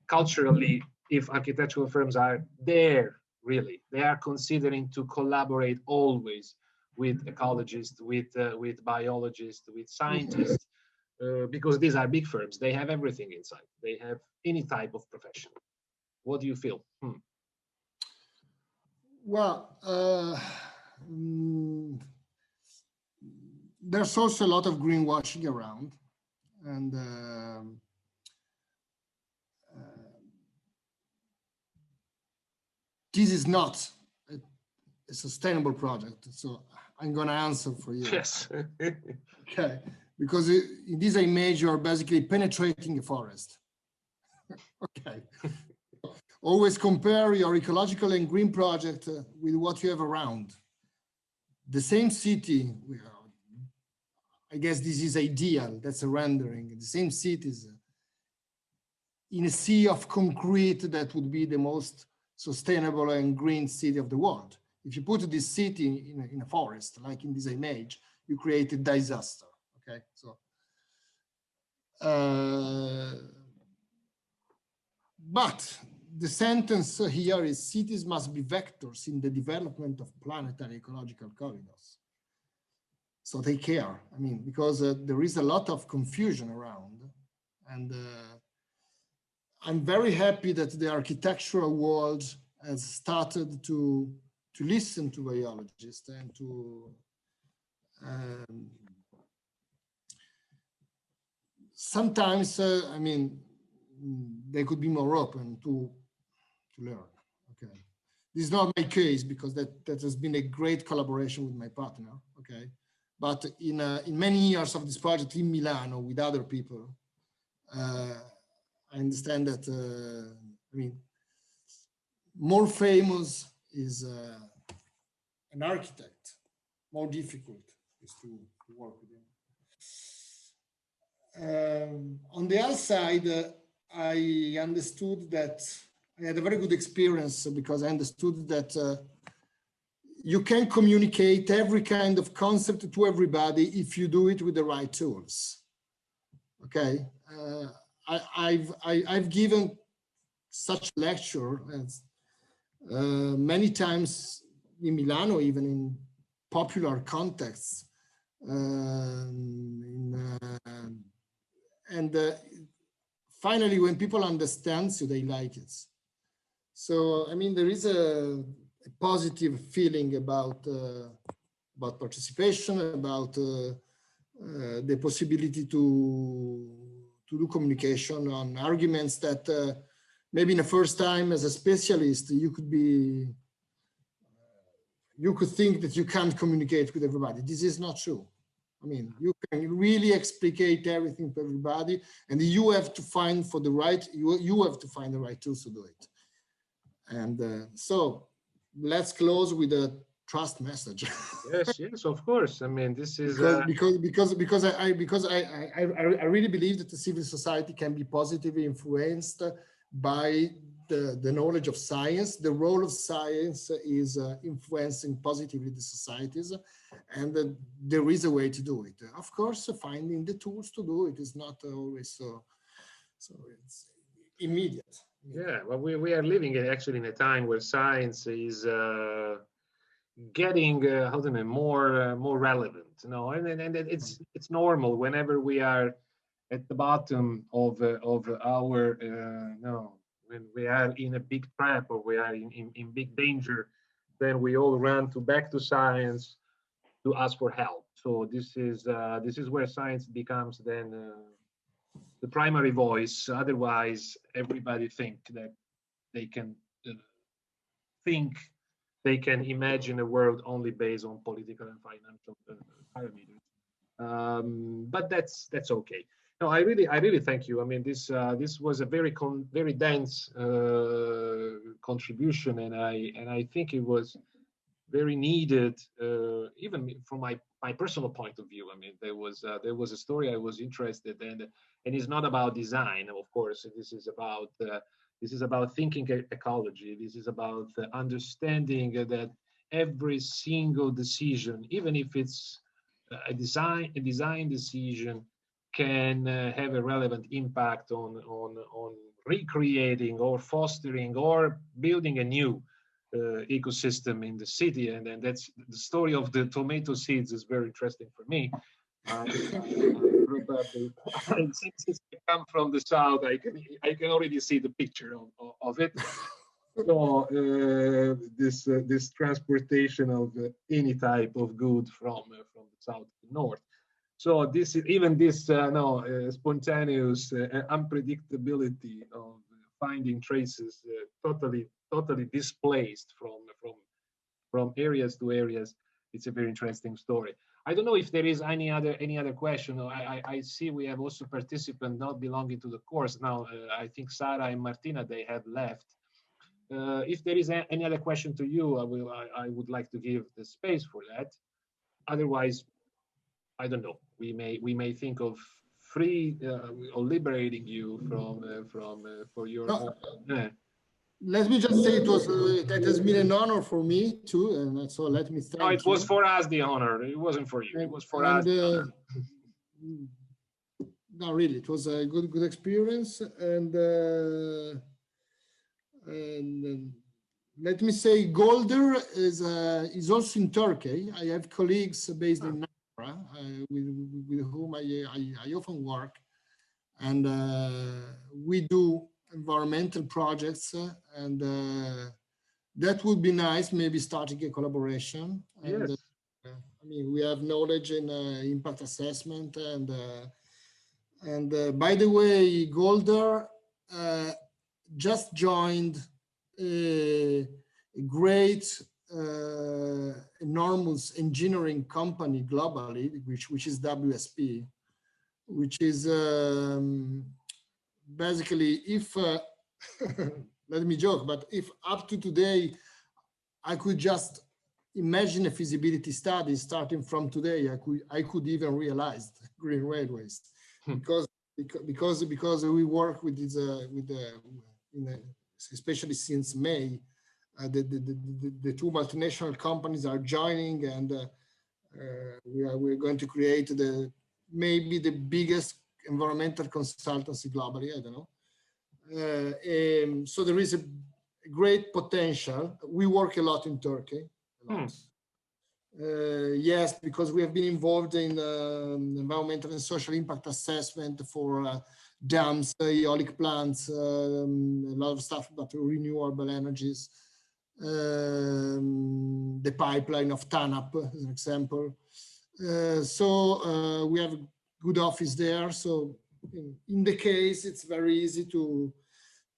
culturally, if architectural firms are there, really they are considering to collaborate always with ecologists, with biologists, with scientists, because these are big firms, they have everything inside, they have any type of profession. What do you feel? Well, there's also a lot of greenwashing around, and this is not a sustainable project. So I'm going to answer for you. Yes. Okay, because in this image you are basically penetrating a forest. Okay. Always compare your ecological and green project with what you have around. The same city, I guess this is ideal, that's a rendering. The same cities in a sea of concrete that would be the most sustainable and green city of the world. If you put this city in a forest, like in this image, you create a disaster, okay? So, but the sentence here is cities must be vectors in the development of planetary ecological corridors. So they care, I mean, because there is a lot of confusion around, and I'm very happy that the architectural world has started to listen to biologists and to sometimes, I mean, they could be more open to learn. Okay, this is not my case because that has been a great collaboration with my partner. Okay, but in many years of this project in Milano with other people, I understand that I mean, more famous is an architect, more difficult is to work with him. On the other side, I understood that I had a very good experience because I understood that you can communicate every kind of concept to everybody if you do it with the right tools. Okay, I've given such lecture many times in Milano, even in popular contexts, finally, when people understand you, they like it. So, I mean, there is a positive feeling about participation, about the possibility to do communication on arguments that maybe in the first time as a specialist, you could think that you can't communicate with everybody. This is not true. I mean, you can really explicate everything to everybody, and you have to find the right tools to do it. And so let's close with a trust message. Yes, of course. I mean, this is because I really believe that the civil society can be positively influenced by the knowledge of science. The role of science is influencing positively the societies, and there is a way to do it. Of course, finding the tools to do it is not always so it's immediate. Yeah, well, we are living actually in a time where science is getting how do I know, more relevant, you know, and it's normal whenever we are at the bottom of our no, when we are in a big trap or we are in big danger, then we all run back to science to ask for help. So this is where science becomes then the primary voice. Otherwise, everybody think that they can think they can imagine a world only based on political and financial parameters. But that's okay. No, I really thank you. I mean, this was a very dense contribution, and I think it was very needed, even from my personal point of view. I mean, there was a story I was interested in, and it's not about design, of course. This is about thinking ecology. This is about understanding that every single decision, even if it's a design decision, can have a relevant impact on recreating or fostering or building a new ecosystem in the city. And that's the story of the tomato seeds is very interesting for me. Probably, since I come from the south, I can already see the picture of it. So this transportation of any type of good from the south to the north. So this even this spontaneous unpredictability of finding traces totally displaced from areas to areas. It's a very interesting story. I don't know if there is any other question. I see we have also participants not belonging to the course now. I think Sarah and Martina, they have left. If there is any other question to you, I would like to give the space for that. Otherwise, I don't know. We may think of free or liberating you for your. Let me just say that has been an honor for me too, and so let me thank you. No, it was for us the honor. It wasn't for you. It was for us. No, really, it was a good experience, and let me say, GOLDER is also in Turkey. I have colleagues based in Ankara with whom I often work, and we do environmental projects, and that would be nice, maybe starting a collaboration. And, yes. I mean, we have knowledge in impact assessment, and by the way, GOLDER just joined a great, enormous engineering company globally, which is WSP, which is basically, if let me joke, but if up to today I could just imagine a feasibility study starting from today, I could even realize green railways, because we work with this especially since May, the two multinational companies are joining, and we're going to create maybe the biggest environmental consultancy globally. I don't know. So there is a great potential. We work a lot in Turkey. Yes, because we have been involved in environmental and social impact assessment for dams, eolic plants, a lot of stuff about renewable energies, the pipeline of TANAP, as an example. So we have a good office there. So in the case, it's very easy to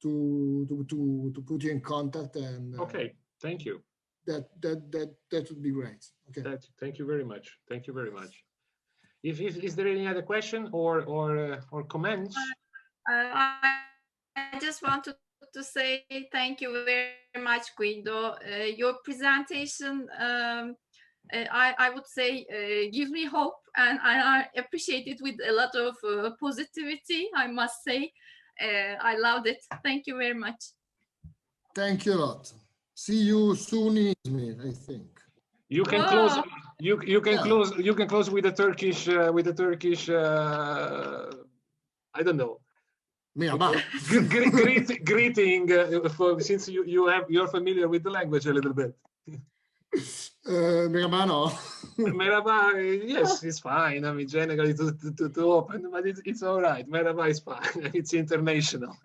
put you in contact. And okay, thank you. That would be great. Okay. Thank you very much. Thank you very much. Is there any other question or comments? I just wanted to say thank you very much, Guido. Your presentation, I would say, gives me hope, and I appreciate it with a lot of positivity, I must say. I loved it. Thank you very much. Thank you a lot. See you soon in Izmir, I think. You can close. You can close. You can close with the Turkish. I don't know. Merhaba. Greeting, since you're familiar with the language a little bit. Merhaba, no. Merhaba, yes, it's fine. I mean, generally to open, but it's all right. Merhaba is fine. It's international.